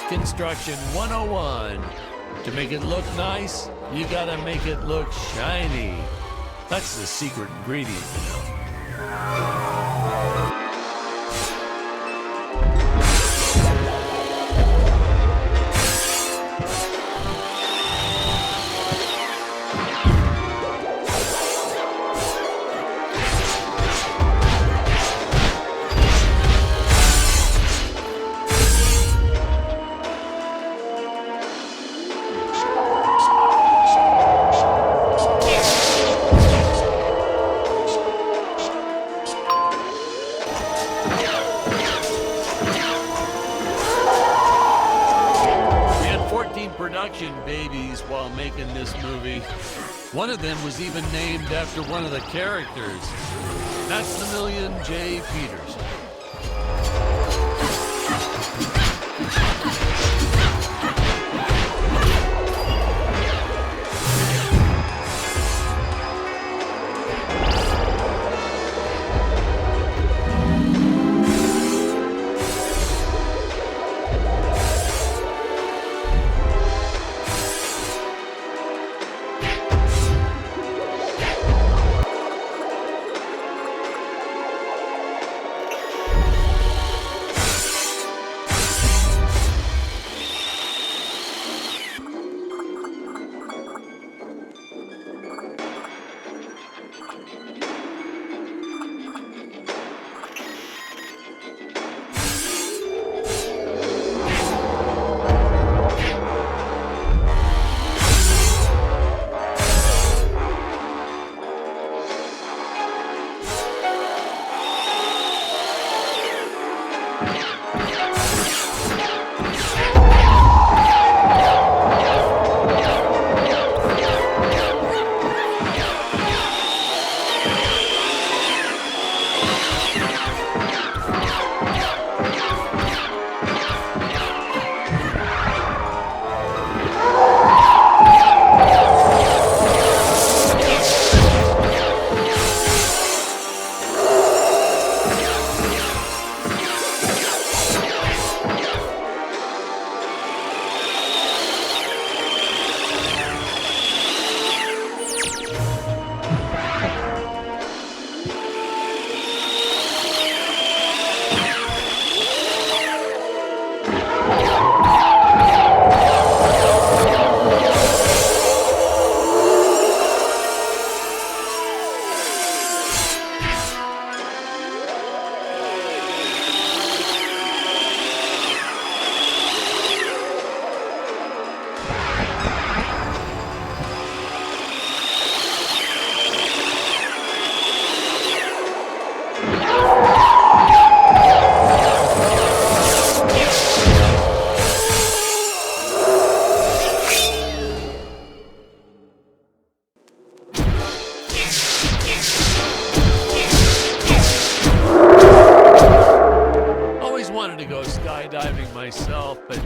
Construction 101. To make it look nice, you gotta make it look shiny. That's the secret ingredient, you know. production babies while making this movie. One of them was even named after one of the characters. That's the Million J. Peters. Skydiving myself, but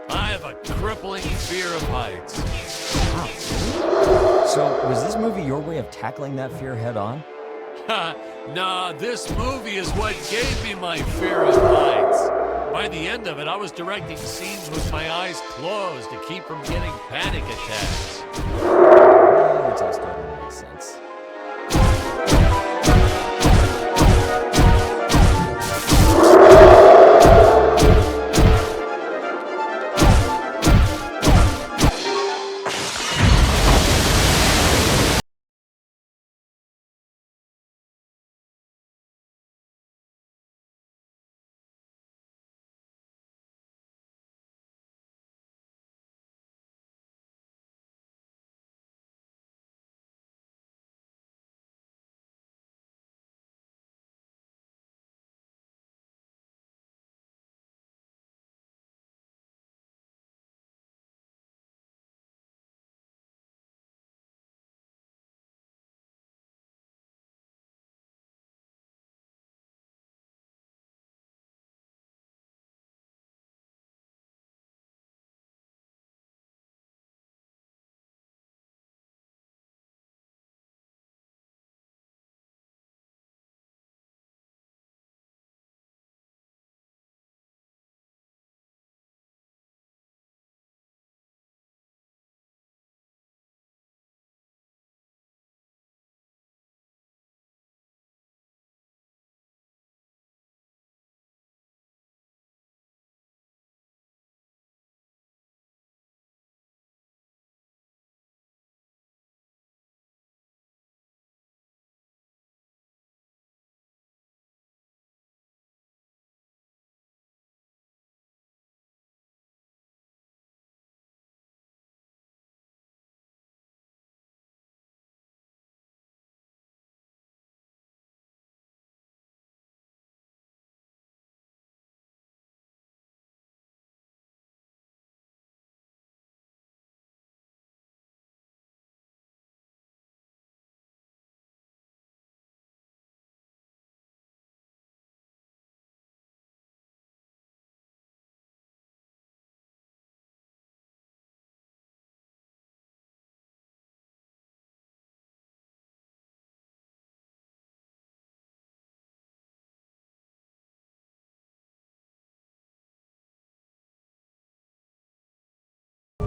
I have a crippling fear of heights. So, was this movie your way of tackling that fear head on? Nah, this movie is what gave me my fear of heights. By the end of it, I was directing scenes with my eyes closed to keep from getting panic attacks. It just doesn't make sense.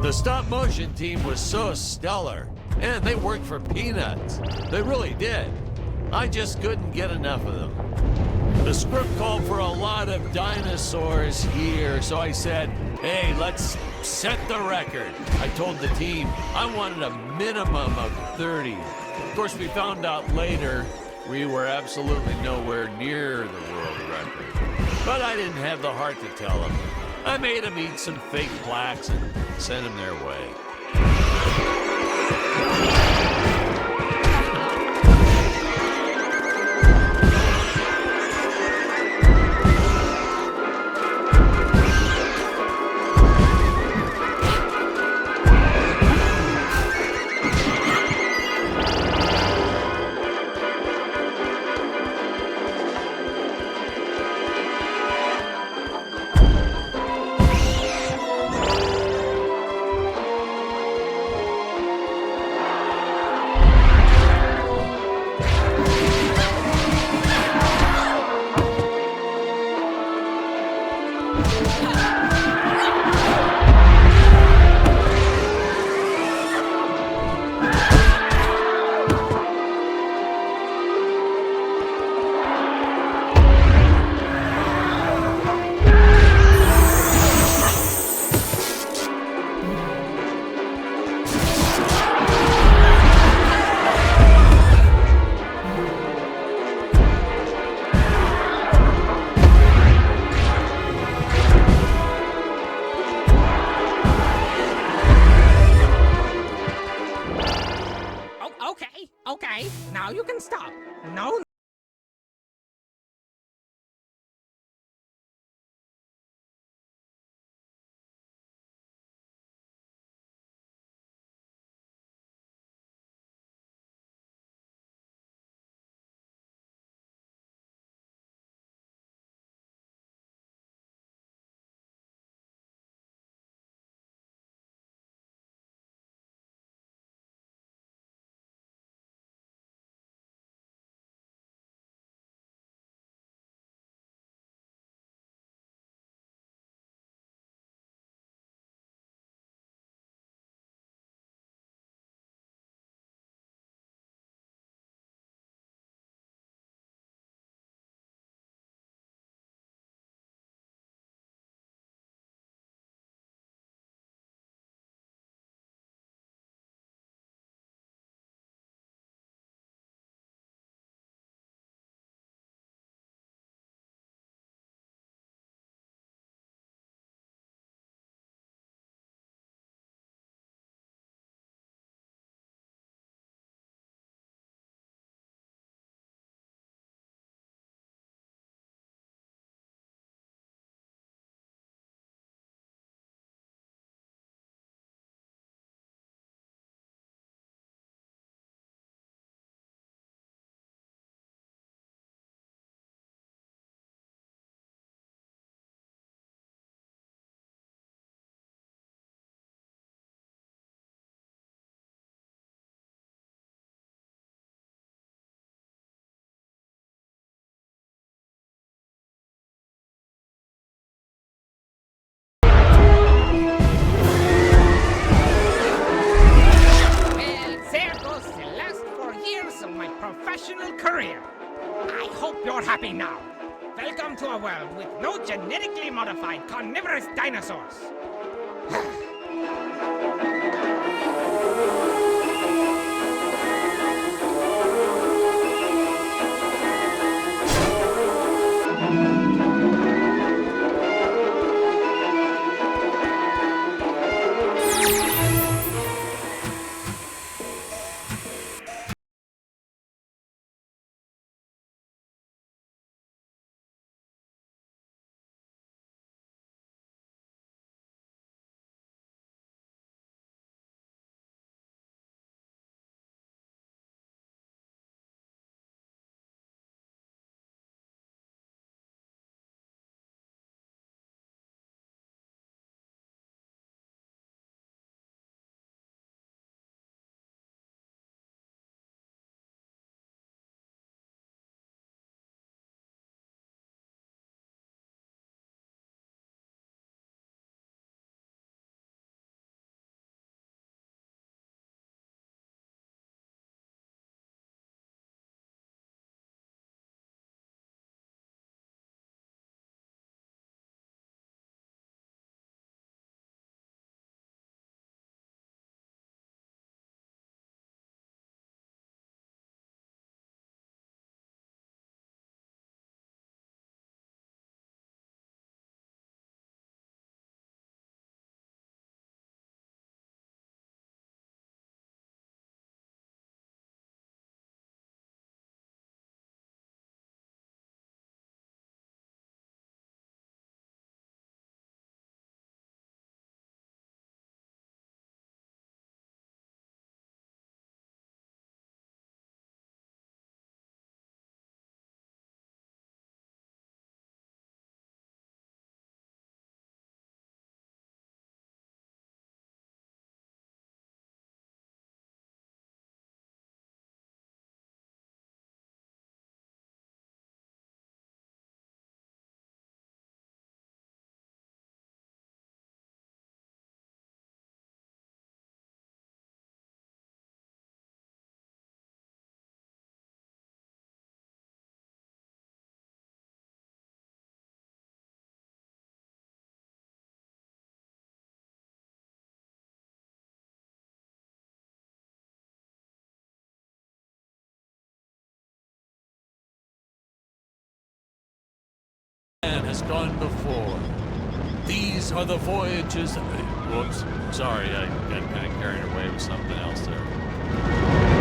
The stop-motion team was so stellar, and they worked for peanuts. They really did. I just couldn't get enough of them. The script called for a lot of dinosaurs here, so I said, hey, let's set the record. I told the team I wanted a minimum of 30. Of course, we found out later we were absolutely nowhere near the world record. But I didn't have the heart to tell them. I made them eat some fake plaques and sent them their way. Okay, now you can stop. No. Professional career. I hope you're happy now. Welcome to a world with no genetically modified carnivorous dinosaurs. has gone before. These are the voyages. Whoops. Sorry, I got kind of carried away with something else there.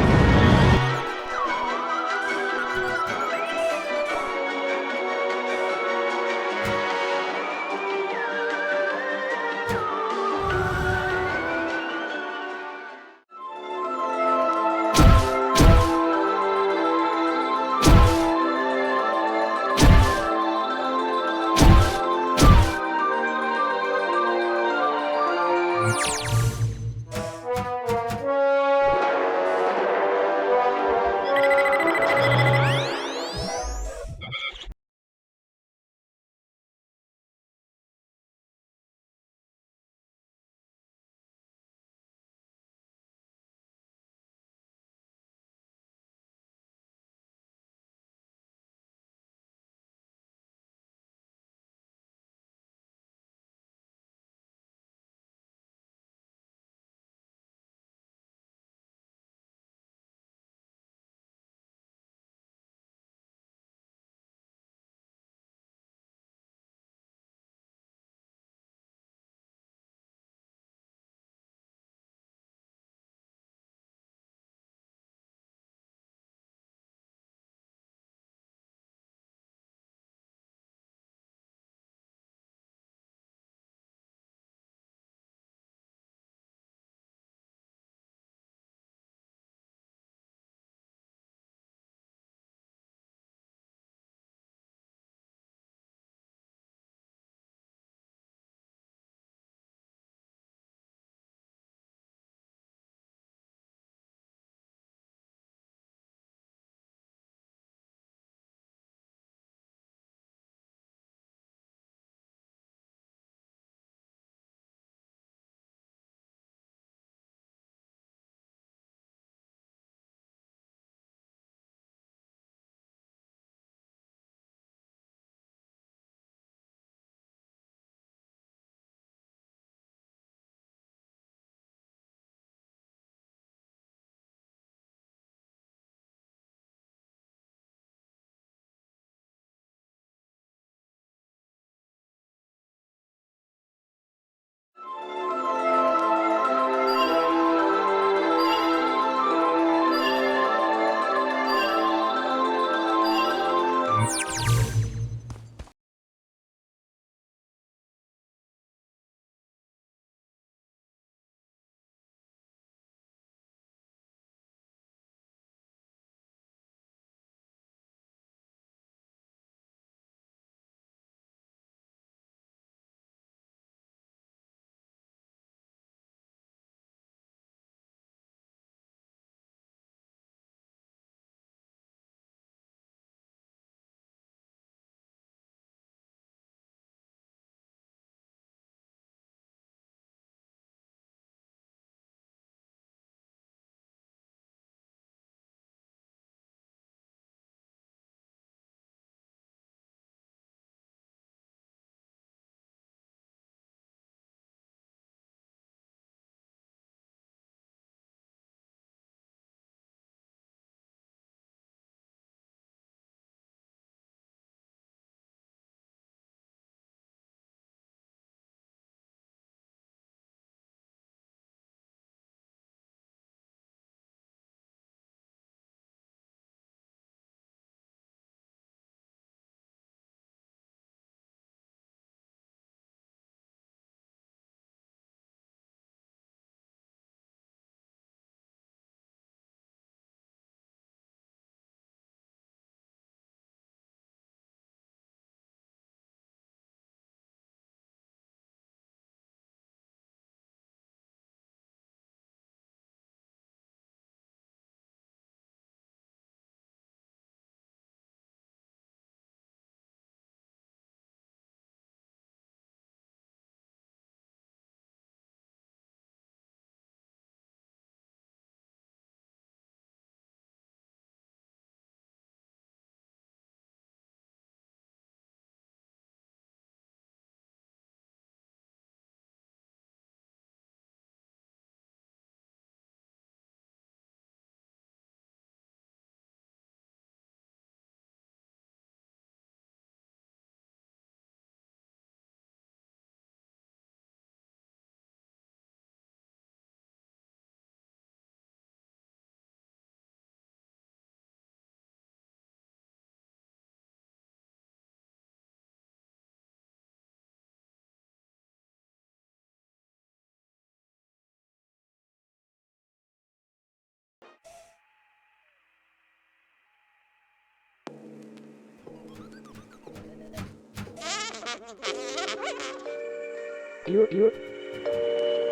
You.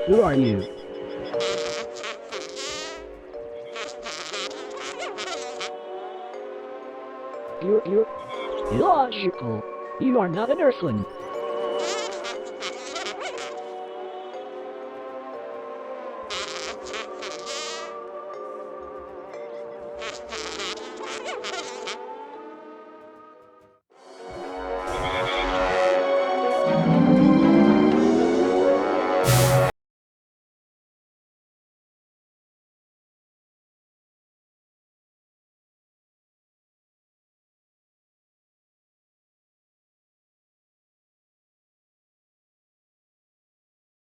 Who are you? You. Illogical. You are not an Earthling.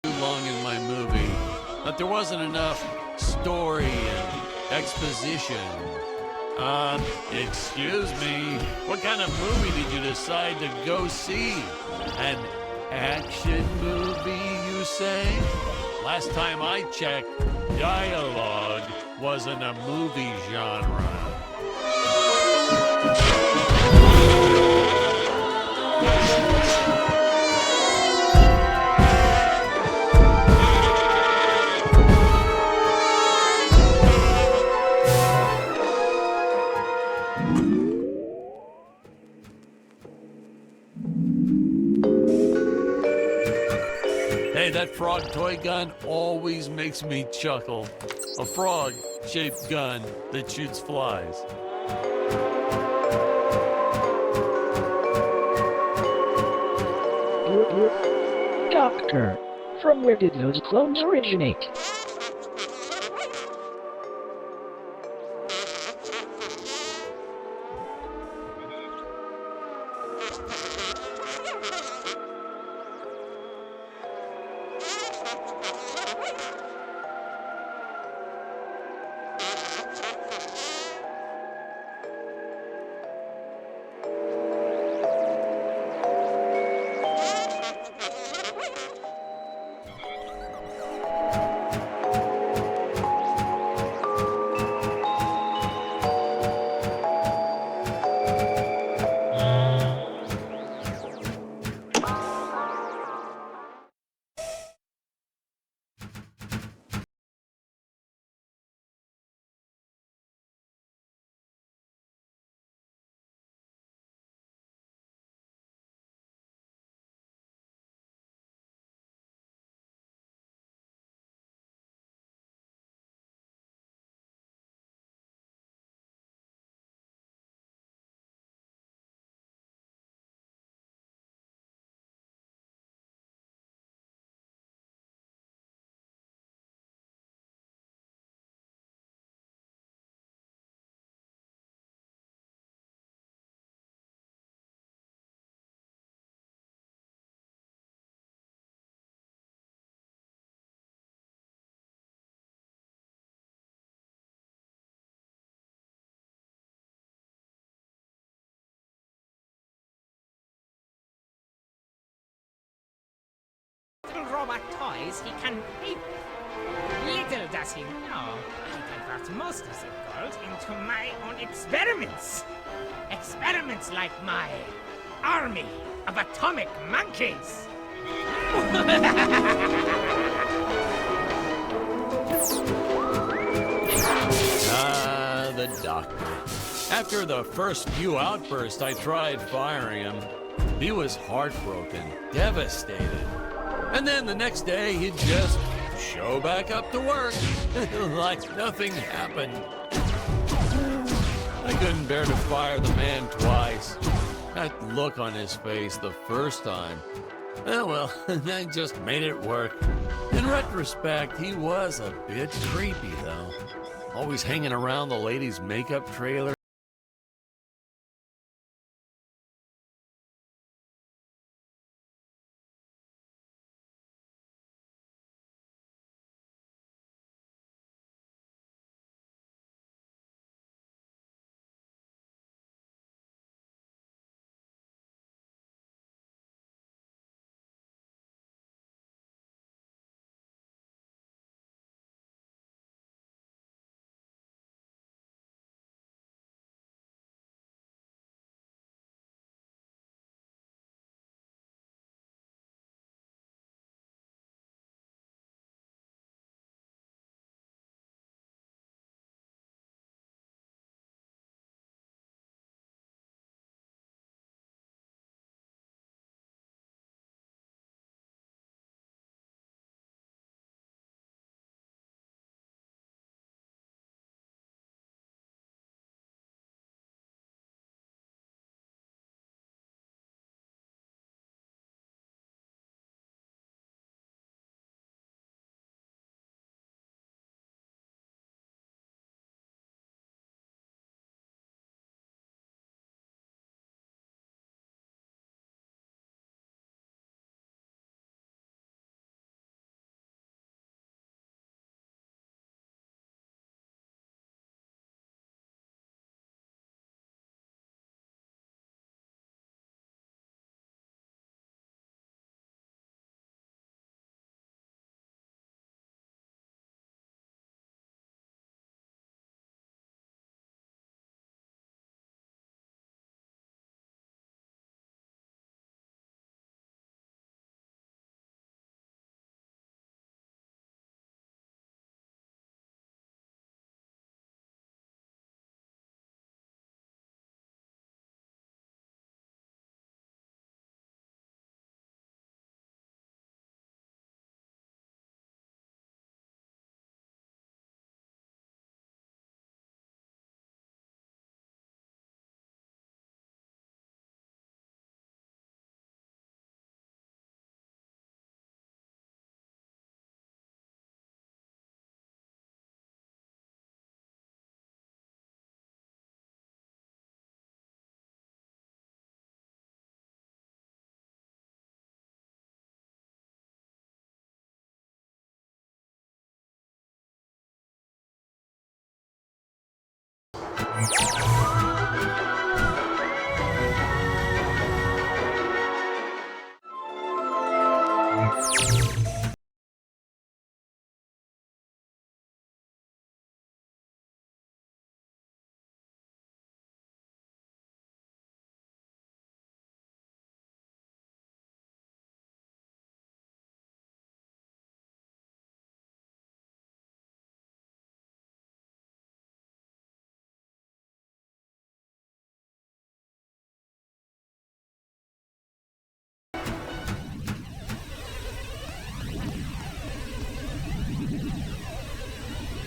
Too long in my movie, but there wasn't enough story and exposition. Excuse me, what kind of movie did you decide to go see? An action movie, you say? Last time I checked, dialogue wasn't a movie genre. Hey, that frog toy gun always makes me chuckle. A frog-shaped gun that shoots flies. You. Doctor, from where did those clones originate? Little robot toys he can play with. Little does he know, I divert most of the gold into my own experiments. Experiments like my army of atomic monkeys. Ah, the doctor. After the first few outbursts, I tried firing him. He was heartbroken, devastated. And then the next day, he'd just show back up to work, like nothing happened. I couldn't bear to fire the man twice. That look on his face the first time. Oh well, I just made it work. In retrospect, he was a bit creepy, though. Always hanging around the ladies' makeup trailer.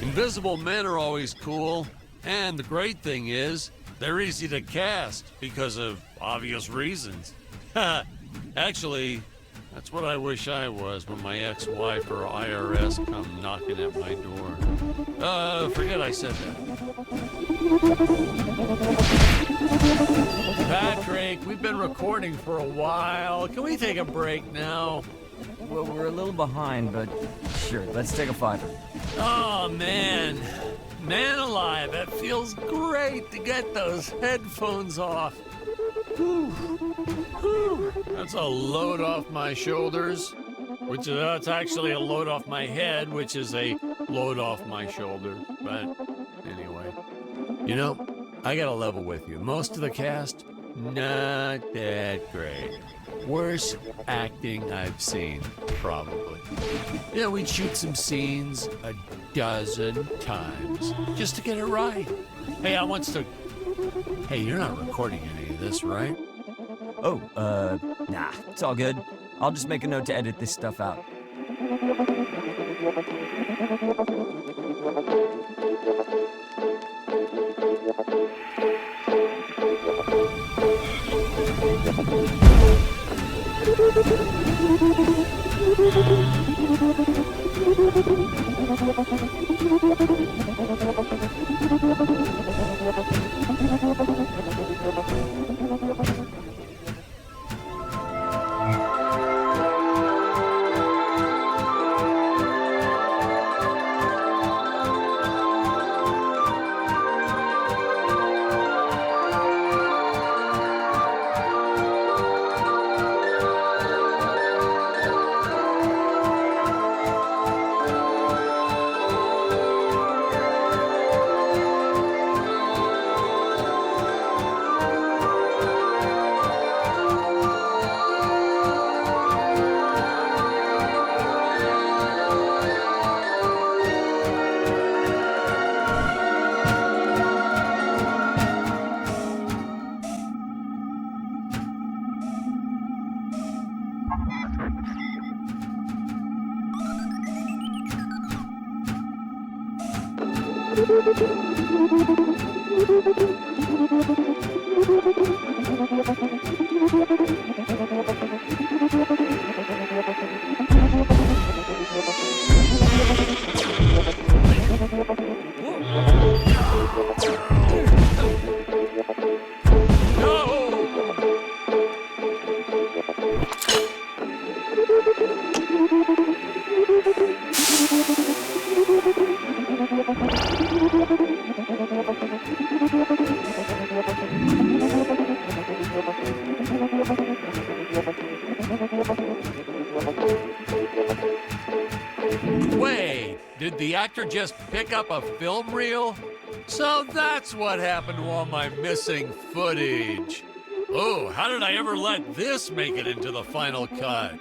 Invisible men are always cool, and the great thing is, they're easy to cast because of obvious reasons. Actually, that's what I wish I was when my ex-wife or IRS come knocking at my door. Forget I said that. Patrick, we've been recording for a while. Can we take a break now? Well, we're a little behind, but sure, let's take a 5. Oh, man. Man alive, it feels great to get those headphones off. Whew. Whew. That's a load off my shoulders, which is it's actually a load off my head, which is a load off my shoulder. But anyway, you know, I gotta level with you. Most of the cast, not that great. Worst acting I've seen, probably. Yeah, we'd shoot some scenes a dozen times just to get it right. Hey, Hey, you're not recording any of this, right? Oh, nah, it's all good. I'll just make a note to edit this stuff out. Wait, did the actor just pick up a film reel? So that's what happened to all my missing footage. Oh, how did I ever let this make it into the final cut?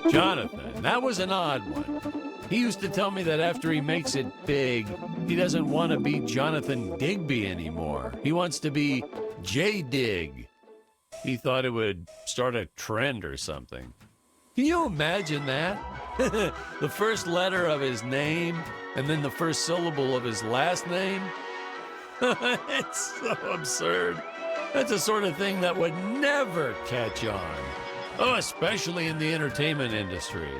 Jonathan, that was an odd one. He used to tell me that after he makes it big, he doesn't want to be Jonathan Digby anymore. He wants to be J. Dig. He thought it would start a trend or something. Can you imagine that? The first letter of his name, and then the first syllable of his last name? It's so absurd. That's the sort of thing that would never catch on. Oh, especially in the entertainment industry.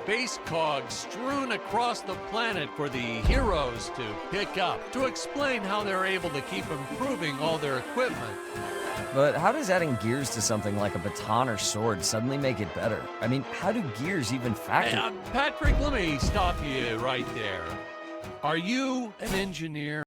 Space cogs strewn across the planet for the heroes to pick up, to explain how they're able to keep improving all their equipment. But how does adding gears to something like a baton or sword suddenly make it better? I mean, how do gears even factor? Hey, Patrick, let me stop you right there. Are you an engineer?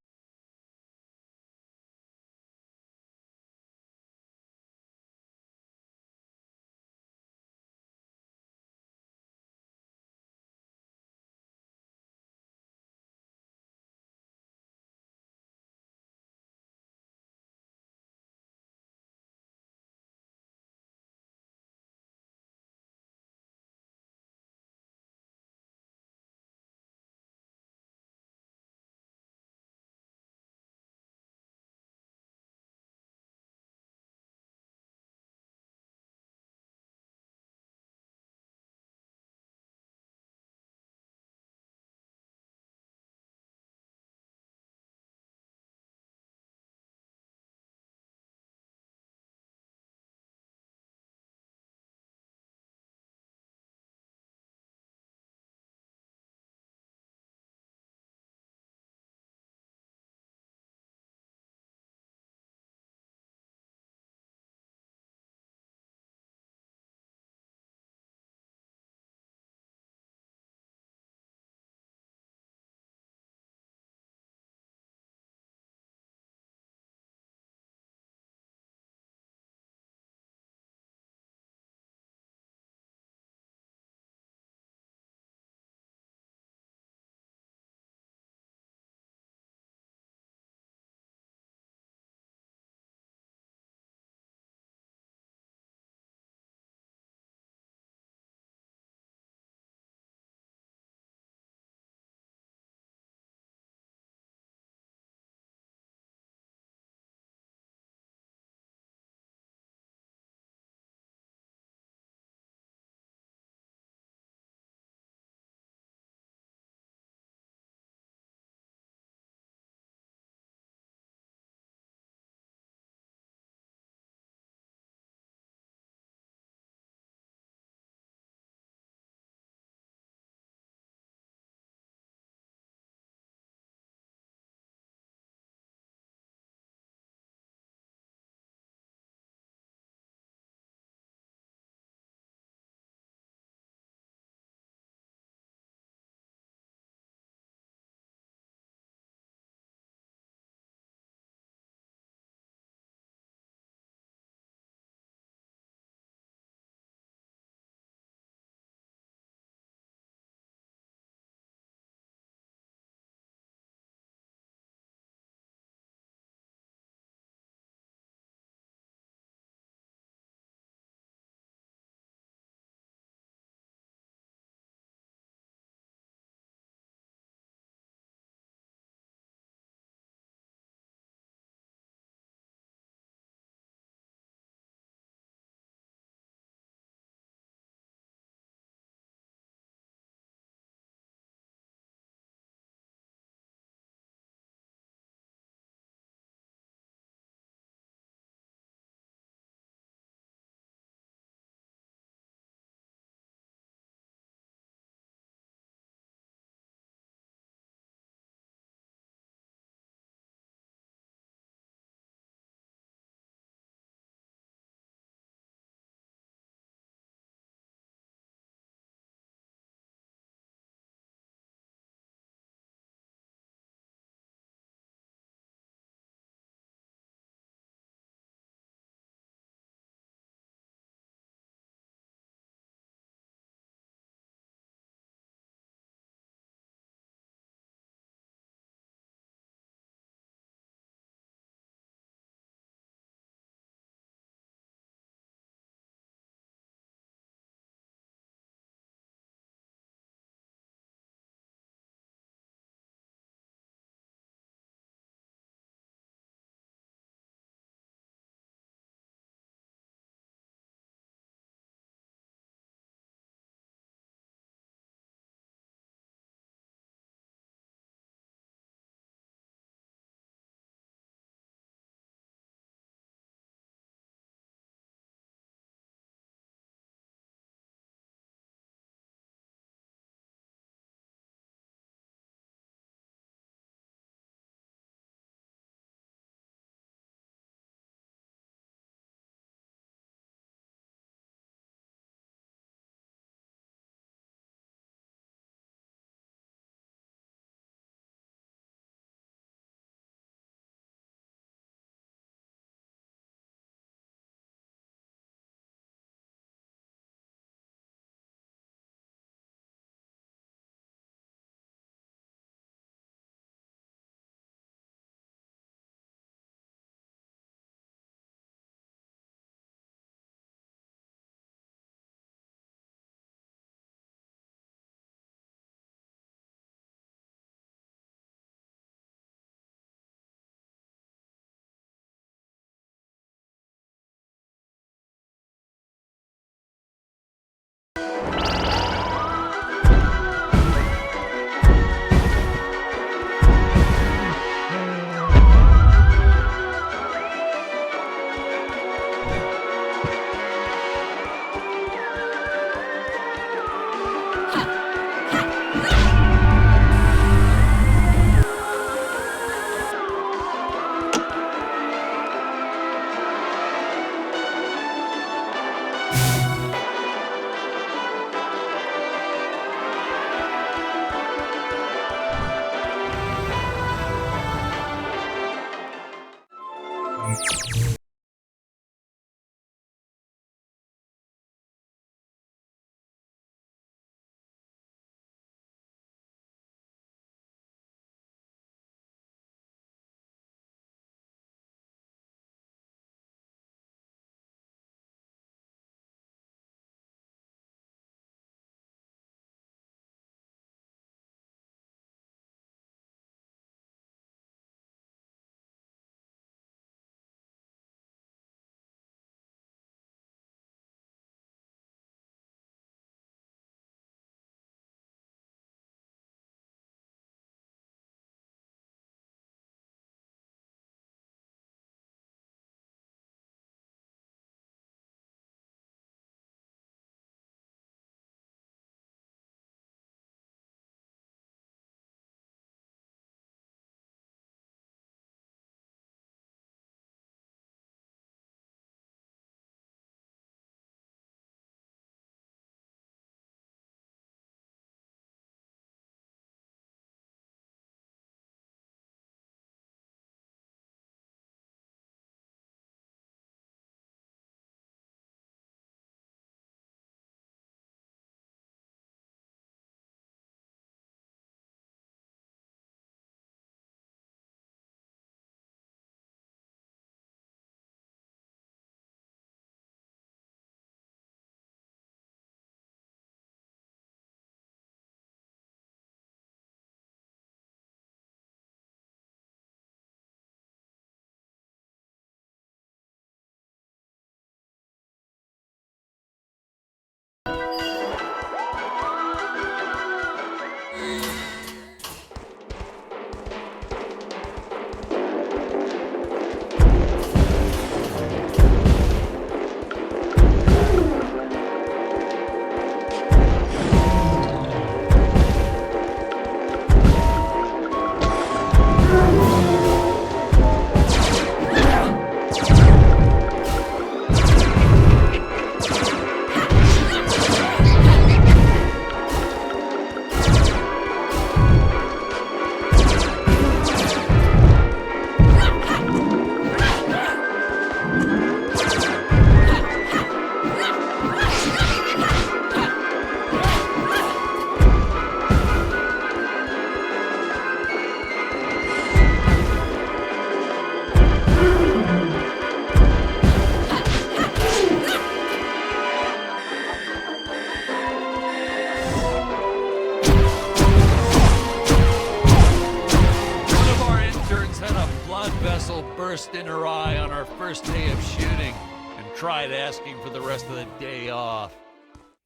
burst in her eye on our first day of shooting and tried asking for the rest of the day off.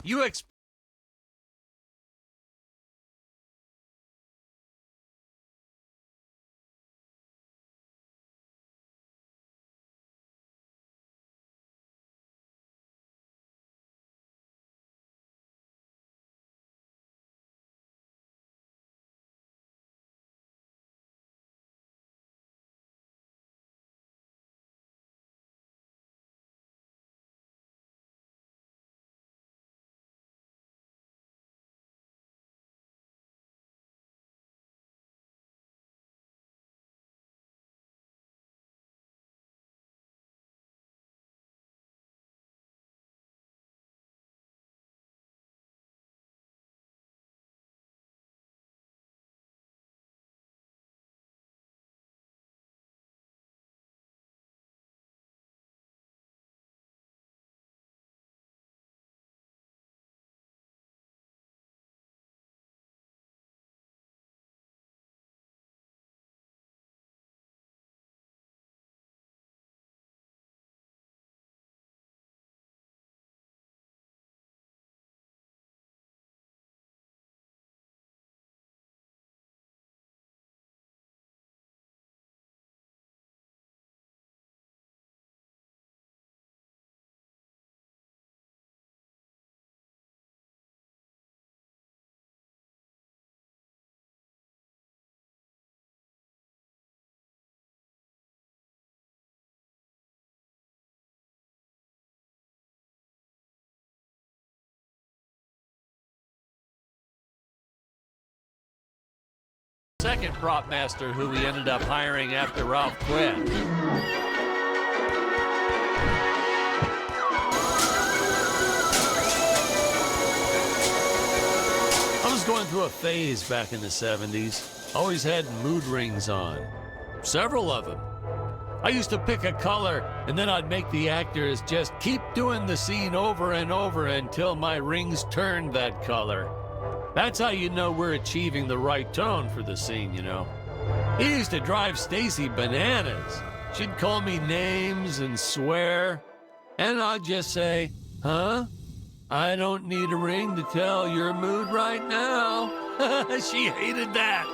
You second prop master who we ended up hiring after Ralph quit. I was going through a phase back in the 70s. Always had mood rings on. Several of them. I used to pick a color, and then I'd make the actors just keep doing the scene over and over until my rings turned that color. That's how you know we're achieving the right tone for the scene, you know. It used to drive Stacy bananas. She'd call me names and swear, and I'd just say, huh? I don't need a ring to tell your mood right now. She hated that.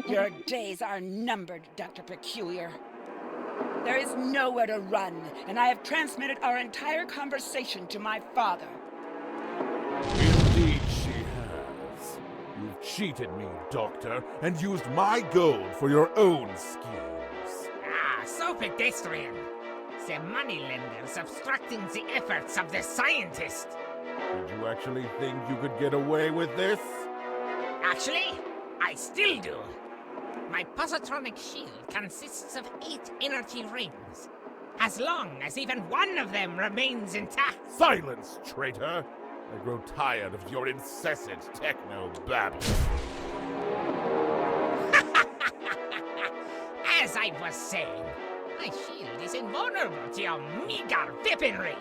Your days are numbered, Dr. Peculiar. There is nowhere to run, and I have transmitted our entire conversation to my father. Indeed she has. You've cheated me, Doctor, and used my gold for your own schemes. Ah, so pedestrian. The moneylenders obstructing the efforts of the scientist. Did you actually think you could get away with this? Actually, I still do. My positronic shield consists of 8 energy rings. As long as even one of them remains intact. Silence, traitor! I grow tired of your incessant techno-babble. As I was saying, my shield is invulnerable to your meager weaponry.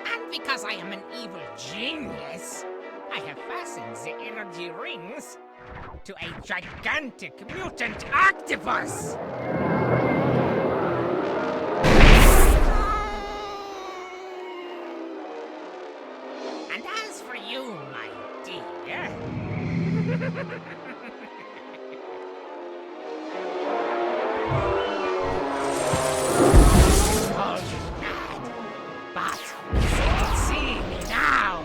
And because I am an evil genius, I have fastened the energy rings to a gigantic mutant octopus! And as for you, my dear... Call you mad, but see me now!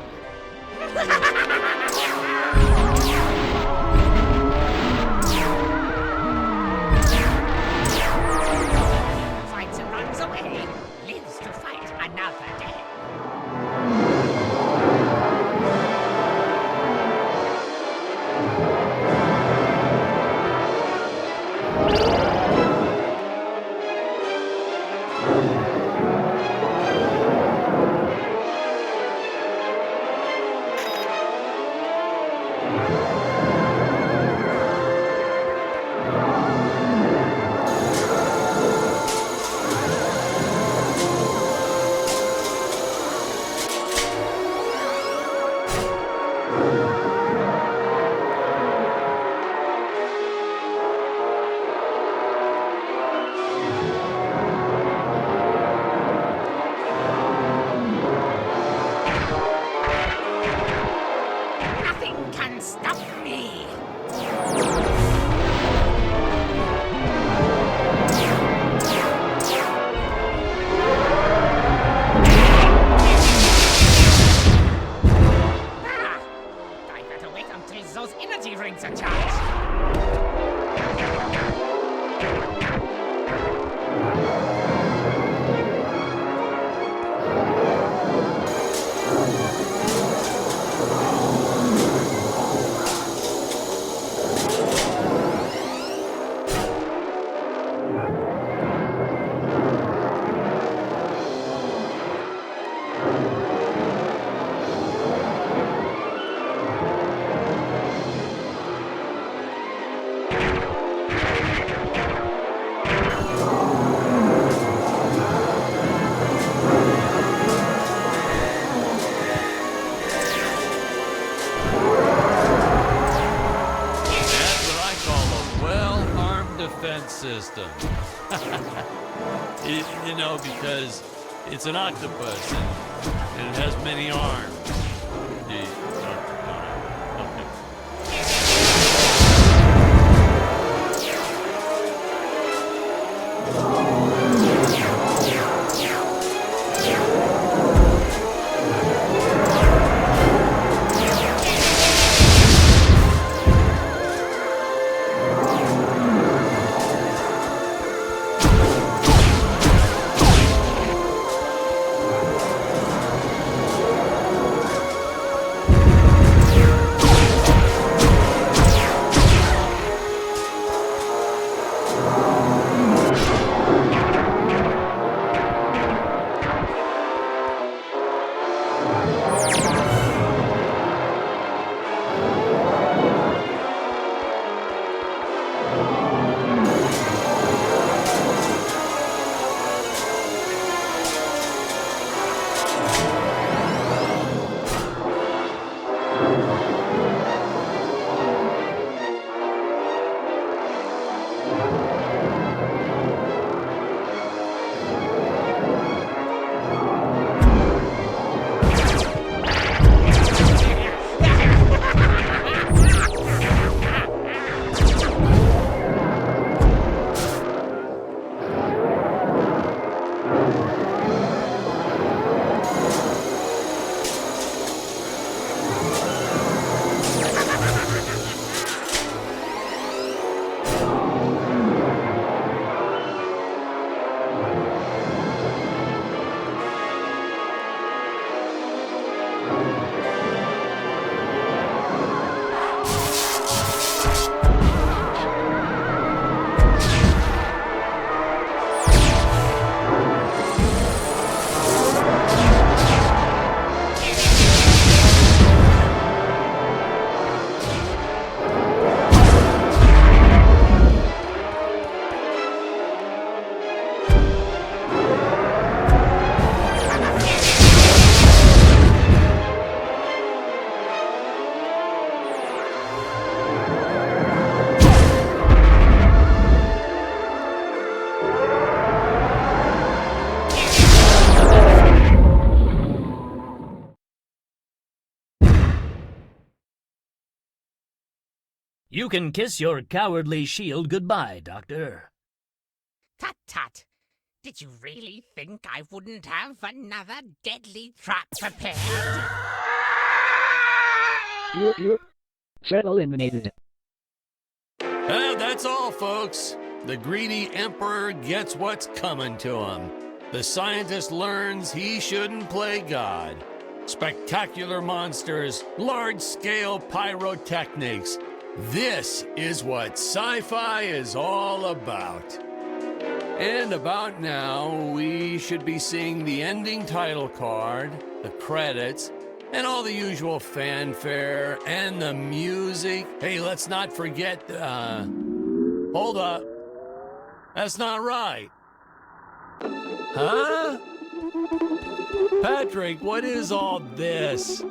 Fights and runs away, lives to fight another day. Nothing can stop me! Ah! I better wait until those energy rings are charged. That's what I call a well-armed defense system. You know, because it's an octopus and it has many arms. Okay. You can kiss your cowardly shield goodbye, Doctor. Tut tut. Did you really think I wouldn't have another deadly trap prepared? You. Threat eliminated. That's all, folks. The greedy Emperor gets what's coming to him. The scientist learns he shouldn't play God. Spectacular monsters, large-scale pyrotechnics. This is what sci-fi is all about. And about now, we should be seeing the ending title card, the credits, and all the usual fanfare and the music. Hey, let's not forget, hold up. That's not right. Huh? Patrick, what is all this?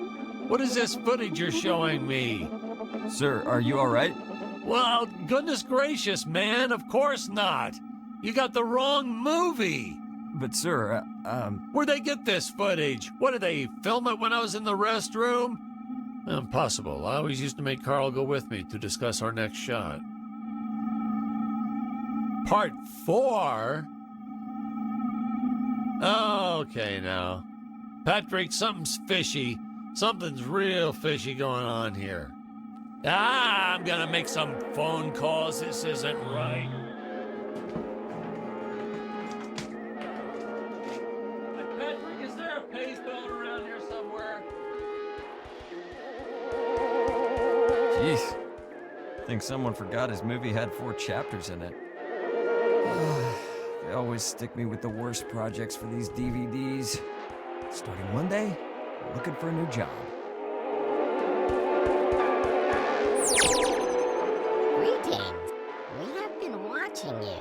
What is this footage you're showing me? Sir, are you all right? Well, goodness gracious, man, of course not. You got the wrong movie. But sir, Where'd they get this footage? What, did they film it when I was in the restroom? Impossible. I always used to make Carl go with me to discuss our next shot. Part 4? Okay, now. Patrick, something's fishy. Something's real fishy going on here. I'm gonna make some phone calls. This isn't right. Patrick, is there a payphone around here somewhere? jeez. I think someone forgot his movie had 4 chapters in it. They always stick me with the worst projects for these DVDs. Starting Monday, I'm looking for a new job. Greetings. We have been watching you.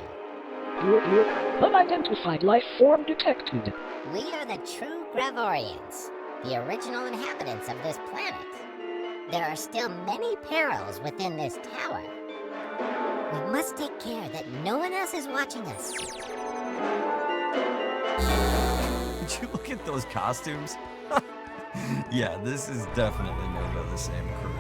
You. Unidentified life form detected. We are the true Gravorians, the original inhabitants of this planet. There are still many perils within this tower. We must take care that no one else is watching us. Did you look at those costumes? Yeah, this is definitely made by the same crew.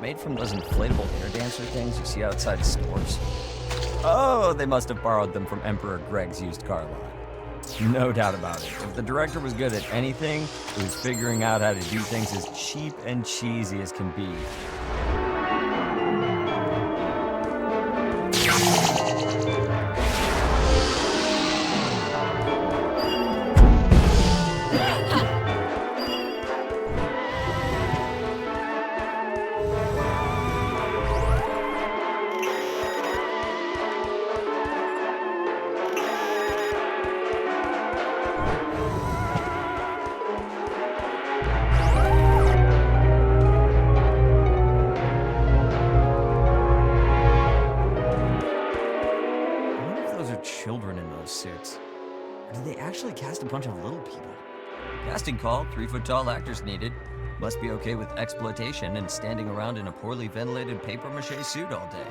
Made from those inflatable air dancer things you see outside stores. Oh, they must have borrowed them from Emperor Greg's used car lot. No doubt about it. If the director was good at anything, it was figuring out how to do things as cheap and cheesy as can be. Children in those suits. Or did they actually cast a bunch of little people? Casting call, 3-foot-tall actors needed. Must be okay with exploitation and standing around in a poorly ventilated papier-mâché suit all day.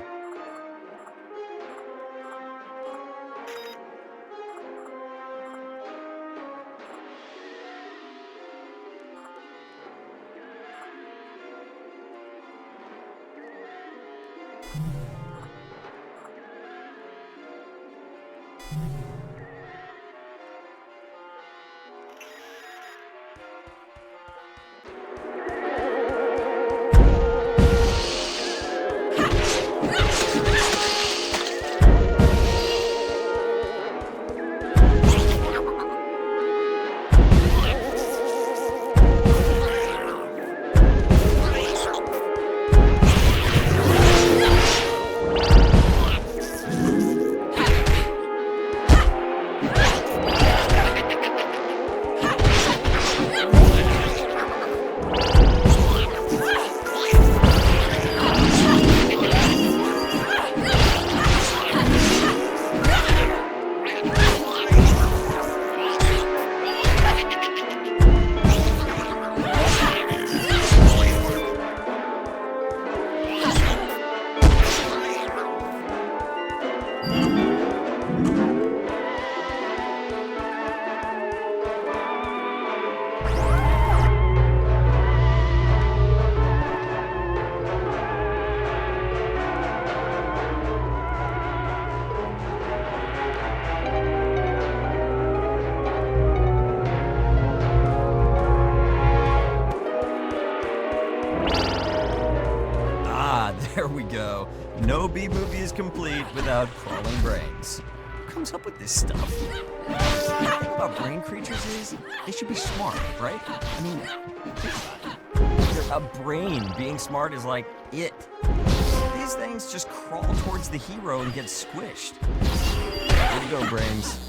No B-movie is complete without crawling brains. Who comes up with this stuff? The thing about brain creatures is they should be smart, right? I mean, a brain being smart is like it. These things just crawl towards the hero and get squished. Here you go, brains.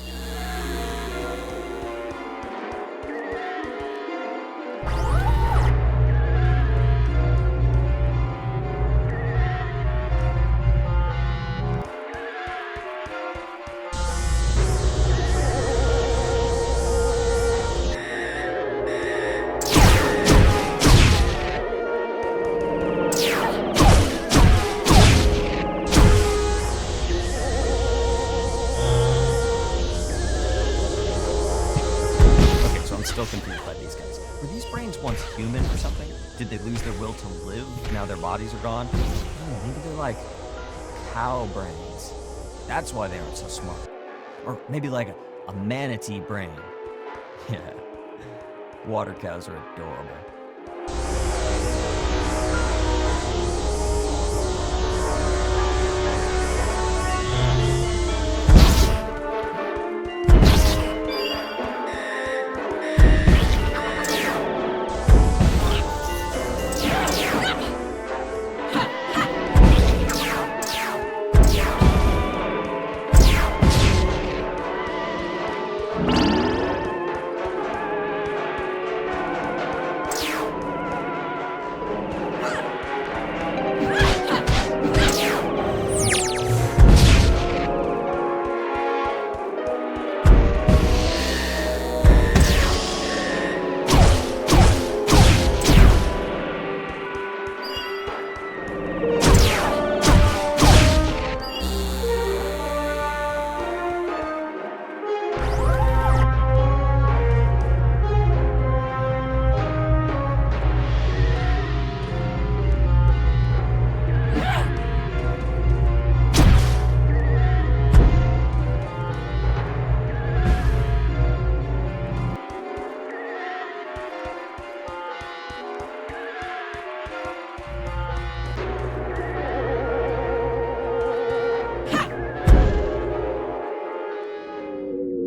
Still confused by these guys. Were these brains once human or something? Did they lose their will to live now their bodies are gone? Oh, maybe they're like cow brains. That's why they aren't so smart. Or maybe like a manatee brain. Yeah, water cows are adorable.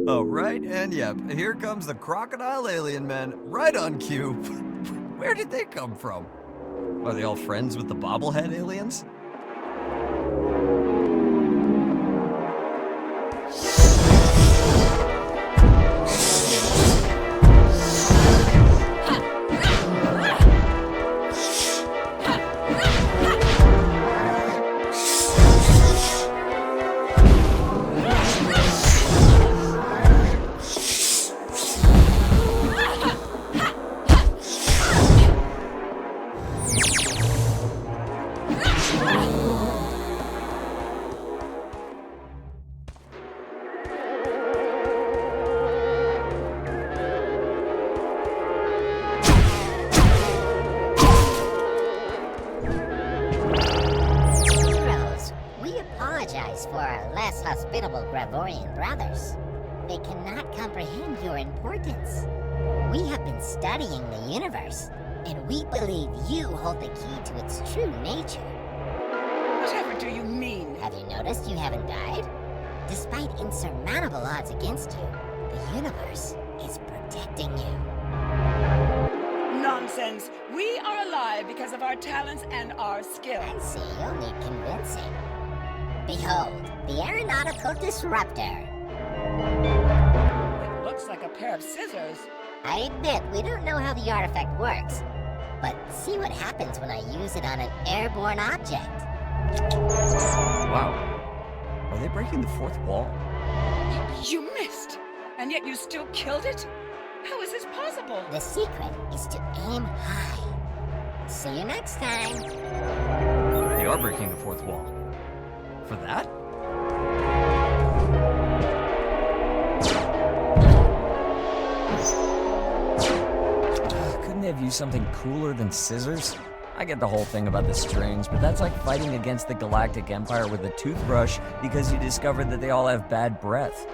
Oh, right, and yep, here comes the crocodile alien men, right on cue. Where did they come from? Are they all friends with the bobblehead aliens? For our less hospitable Gravorian brothers. They cannot comprehend your importance. We have been studying the universe, and we believe you hold the key to its true nature. Whatever do you mean? Have you noticed you haven't died? Despite insurmountable odds against you, the universe is protecting you. Nonsense. We are alive because of our talents and our skills. I see, you'll need convincing. Behold, the aeronautical disruptor. It looks like a pair of scissors. I admit, we don't know how the artifact works, but see what happens when I use it on an airborne object. Wow. Are they breaking the fourth wall? You missed, and yet you still killed it? How is this possible? The secret is to aim high. See you next time. They are breaking the fourth wall. For that? Couldn't they have used something cooler than scissors? I get the whole thing about the strange, but that's like fighting against the Galactic Empire with a toothbrush because you discovered that they all have bad breath.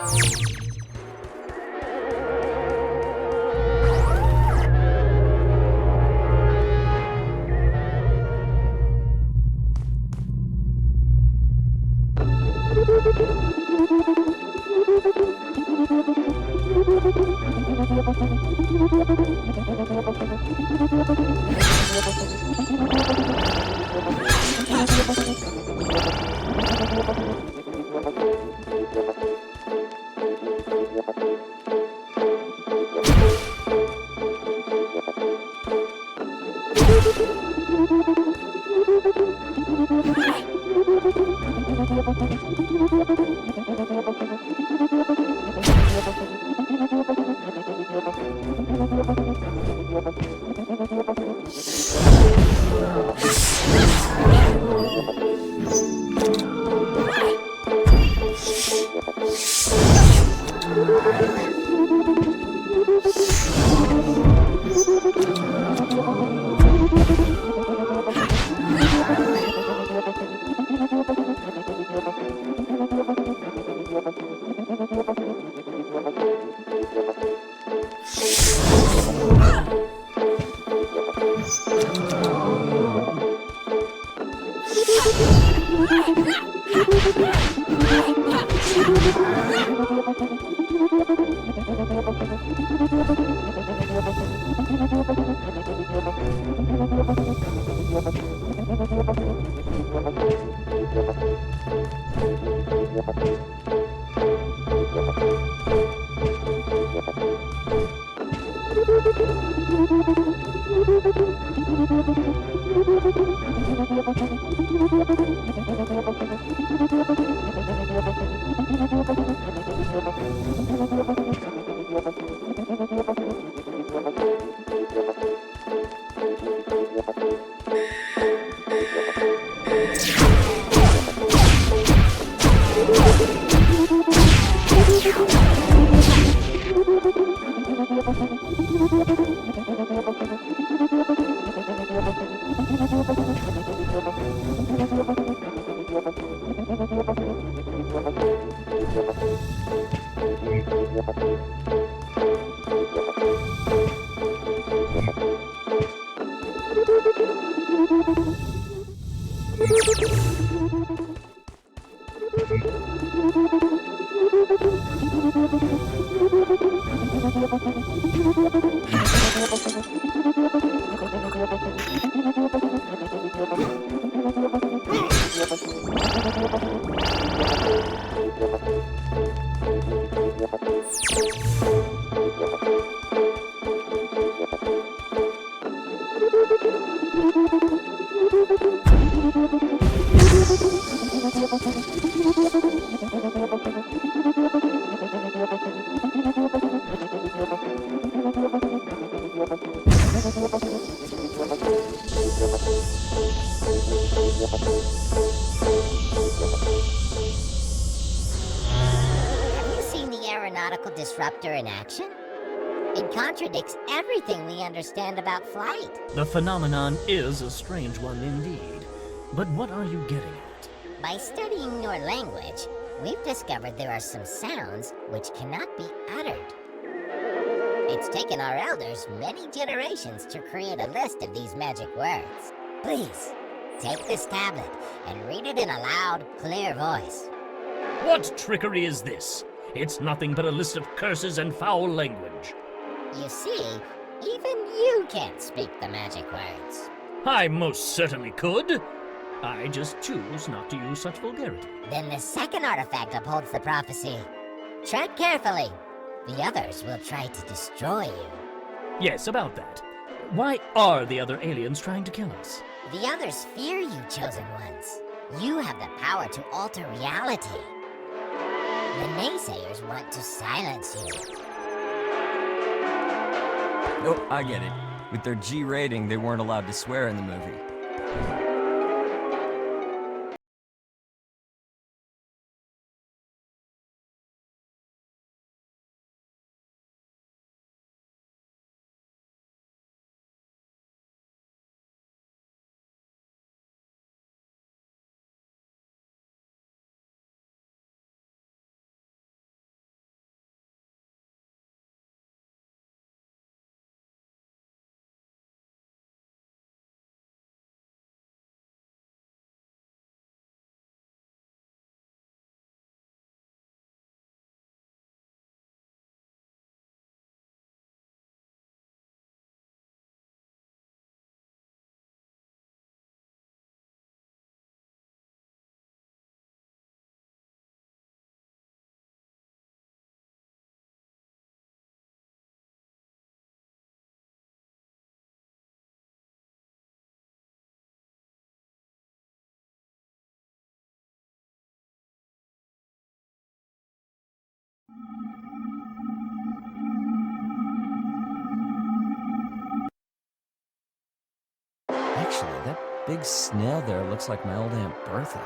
Have you seen the aeronautical disruptor in action? It contradicts everything we understand about flight. The phenomenon is a strange one indeed. But what are you getting at? By studying your language, we've discovered there are some sounds which cannot be uttered. It's taken our elders many generations to create a list of these magic words. Please, take this tablet and read it in a loud, clear voice. What trickery is this? It's nothing but a list of curses and foul language. You see, even you can't speak the magic words. I most certainly could. I just choose not to use such vulgarity. Then the second artifact upholds the prophecy. Tread carefully. The others will try to destroy you. Yes, about that. Why are the other aliens trying to kill us? The others fear you, chosen ones. You have the power to alter reality. The naysayers want to silence you. Oh, I get it. With their G rating, they weren't allowed to swear in the movie. big snail there looks like my old Aunt Bertha.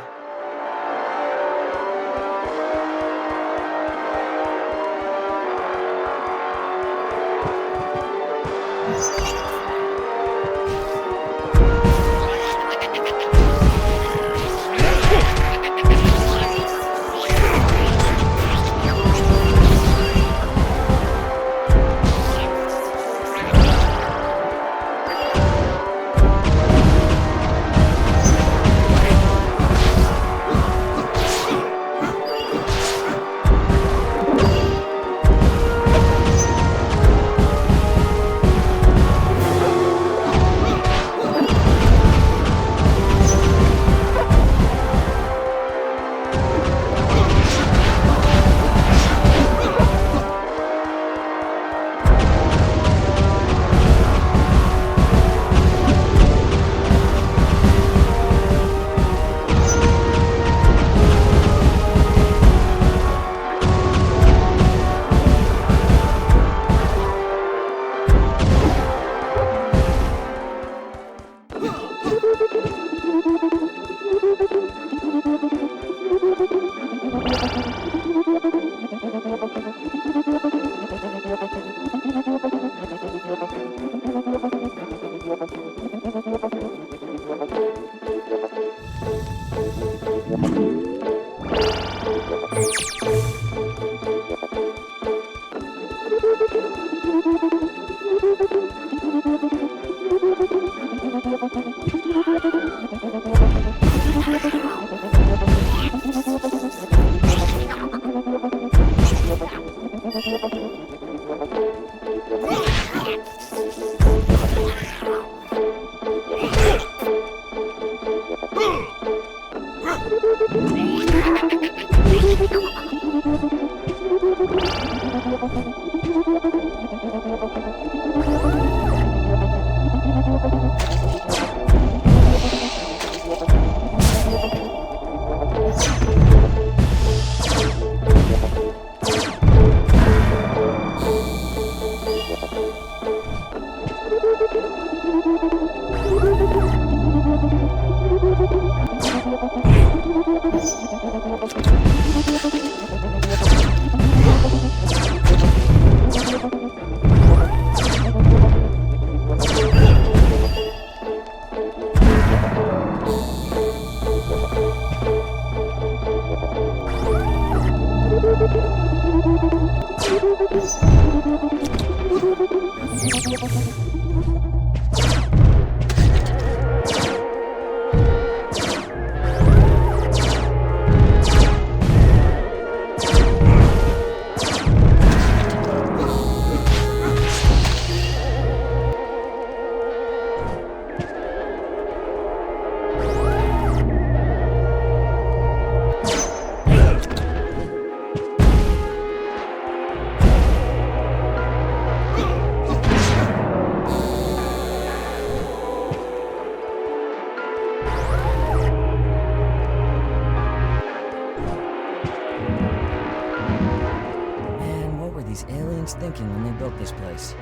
Thinking when they built this place?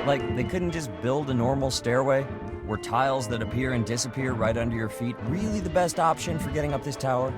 Like, they couldn't just build a normal stairway? Were tiles that appear and disappear right under your feet really the best option for getting up this tower?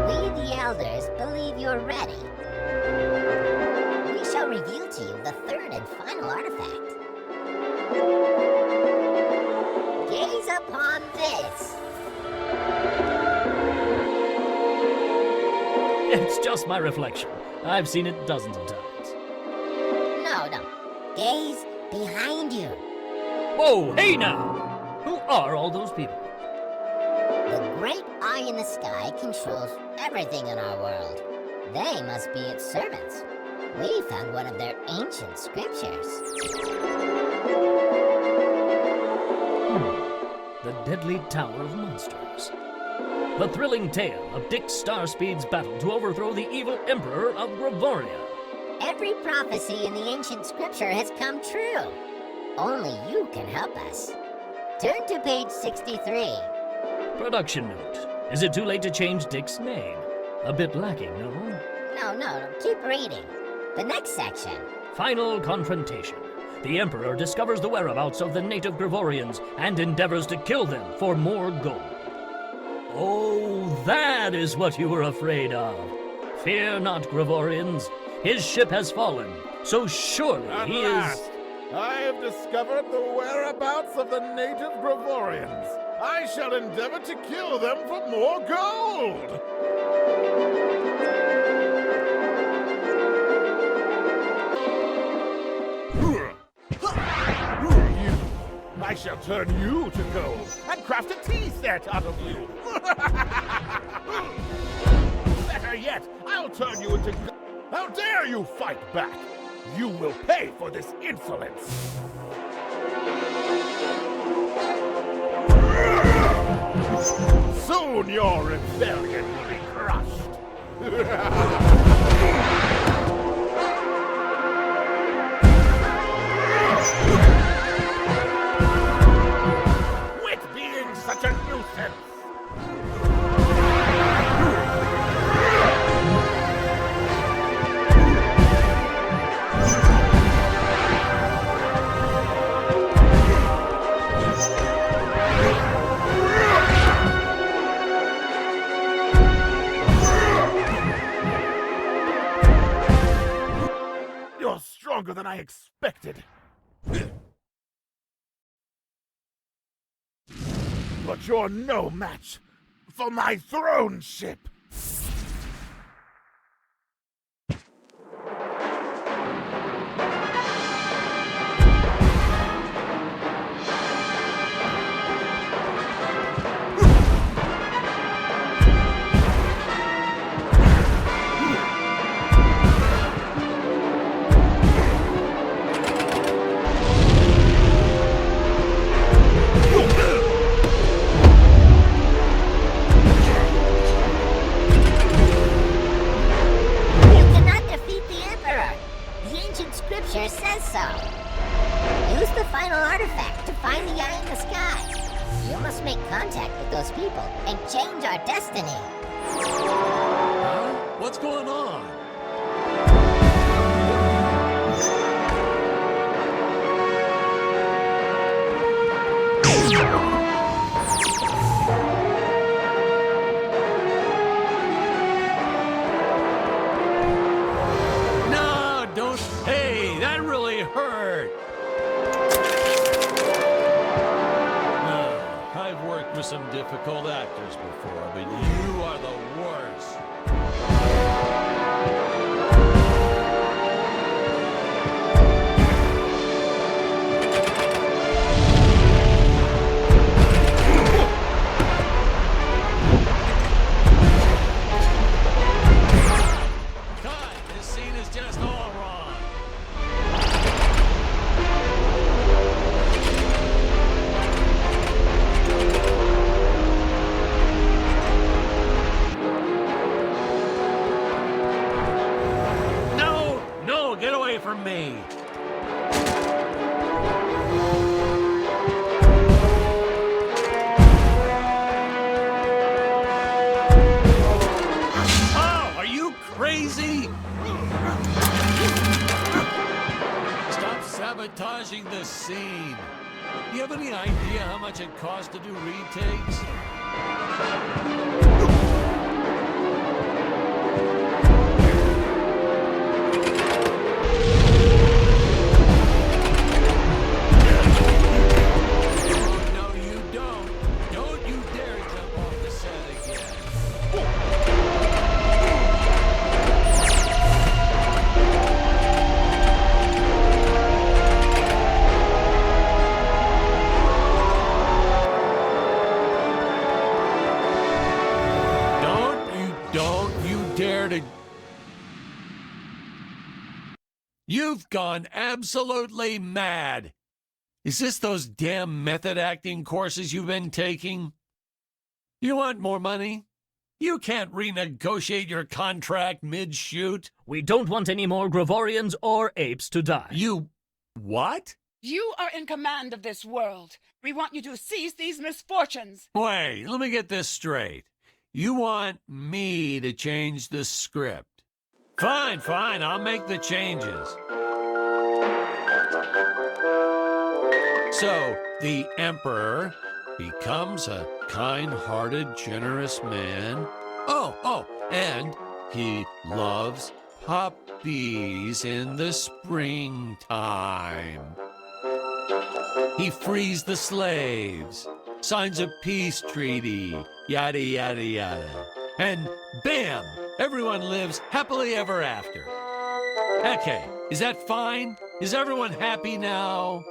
We, the elders, believe you're ready. We shall reveal to you the third and final artifact. Gaze upon this. It's just my reflection. I've seen it dozens of times. No. Gaze behind you. Whoa, hey now! Who are all those people? The great eye in the sky controls everything in our world. They must be its servants. We found one of their ancient scriptures. The Deadly Tower of Monsters. The thrilling tale of Dick Starspeed's battle to overthrow the evil Emperor of Gravoria. Every prophecy in the ancient scripture has come true. Only you can help us. Turn to page 63. Production note. Is it too late to change Dick's name? A bit lacking, no? No, keep reading. The next section. Final confrontation. The Emperor discovers the whereabouts of the native Gravorians and endeavors to kill them for more gold. Oh, that is what you were afraid of. Fear not, Gravorians. His ship has fallen, so surely he is... I have discovered the whereabouts of the native Gravorians. I shall endeavor to kill them for more gold! I shall turn you to gold and craft a tea set out of you. Better yet, I'll turn you into gold. How dare you fight back? You will pay for this insolence. Soon your rebellion will be crushed. Quit being such a nuisance. You're stronger than I expected. But you're no match for my throne ship. Scripture says so. Use the final artifact to find the eye in the sky. You must make contact with those people and change our destiny. What's going on? No, don't. Hey, that really hurt. worked with some difficult actors before, but you are the worst. Cut! This scene is just all wrong. No! No! Get away from me! Oh, are you crazy? Stop sabotaging the scene. Do you have any idea how much it costs to do retakes? Oh, no, you don't. Don't you dare jump off the set again. Don't you dare to... You've gone absolutely mad. Is this those damn method acting courses you've been taking? You want more money? You can't renegotiate your contract mid-shoot. We don't want any more Gravorians or apes to die. You... what? You are in command of this world. We want you to cease these misfortunes. Wait, let me get this straight. You want me to change the script? Fine, fine, I'll make the changes. So, the Emperor becomes a kind-hearted, generous man. Oh, and he loves puppies in the springtime. He frees the slaves, signs a peace treaty, yada, yada, yada. And bam! Everyone lives happily ever after. Okay, is that fine? Is everyone happy now?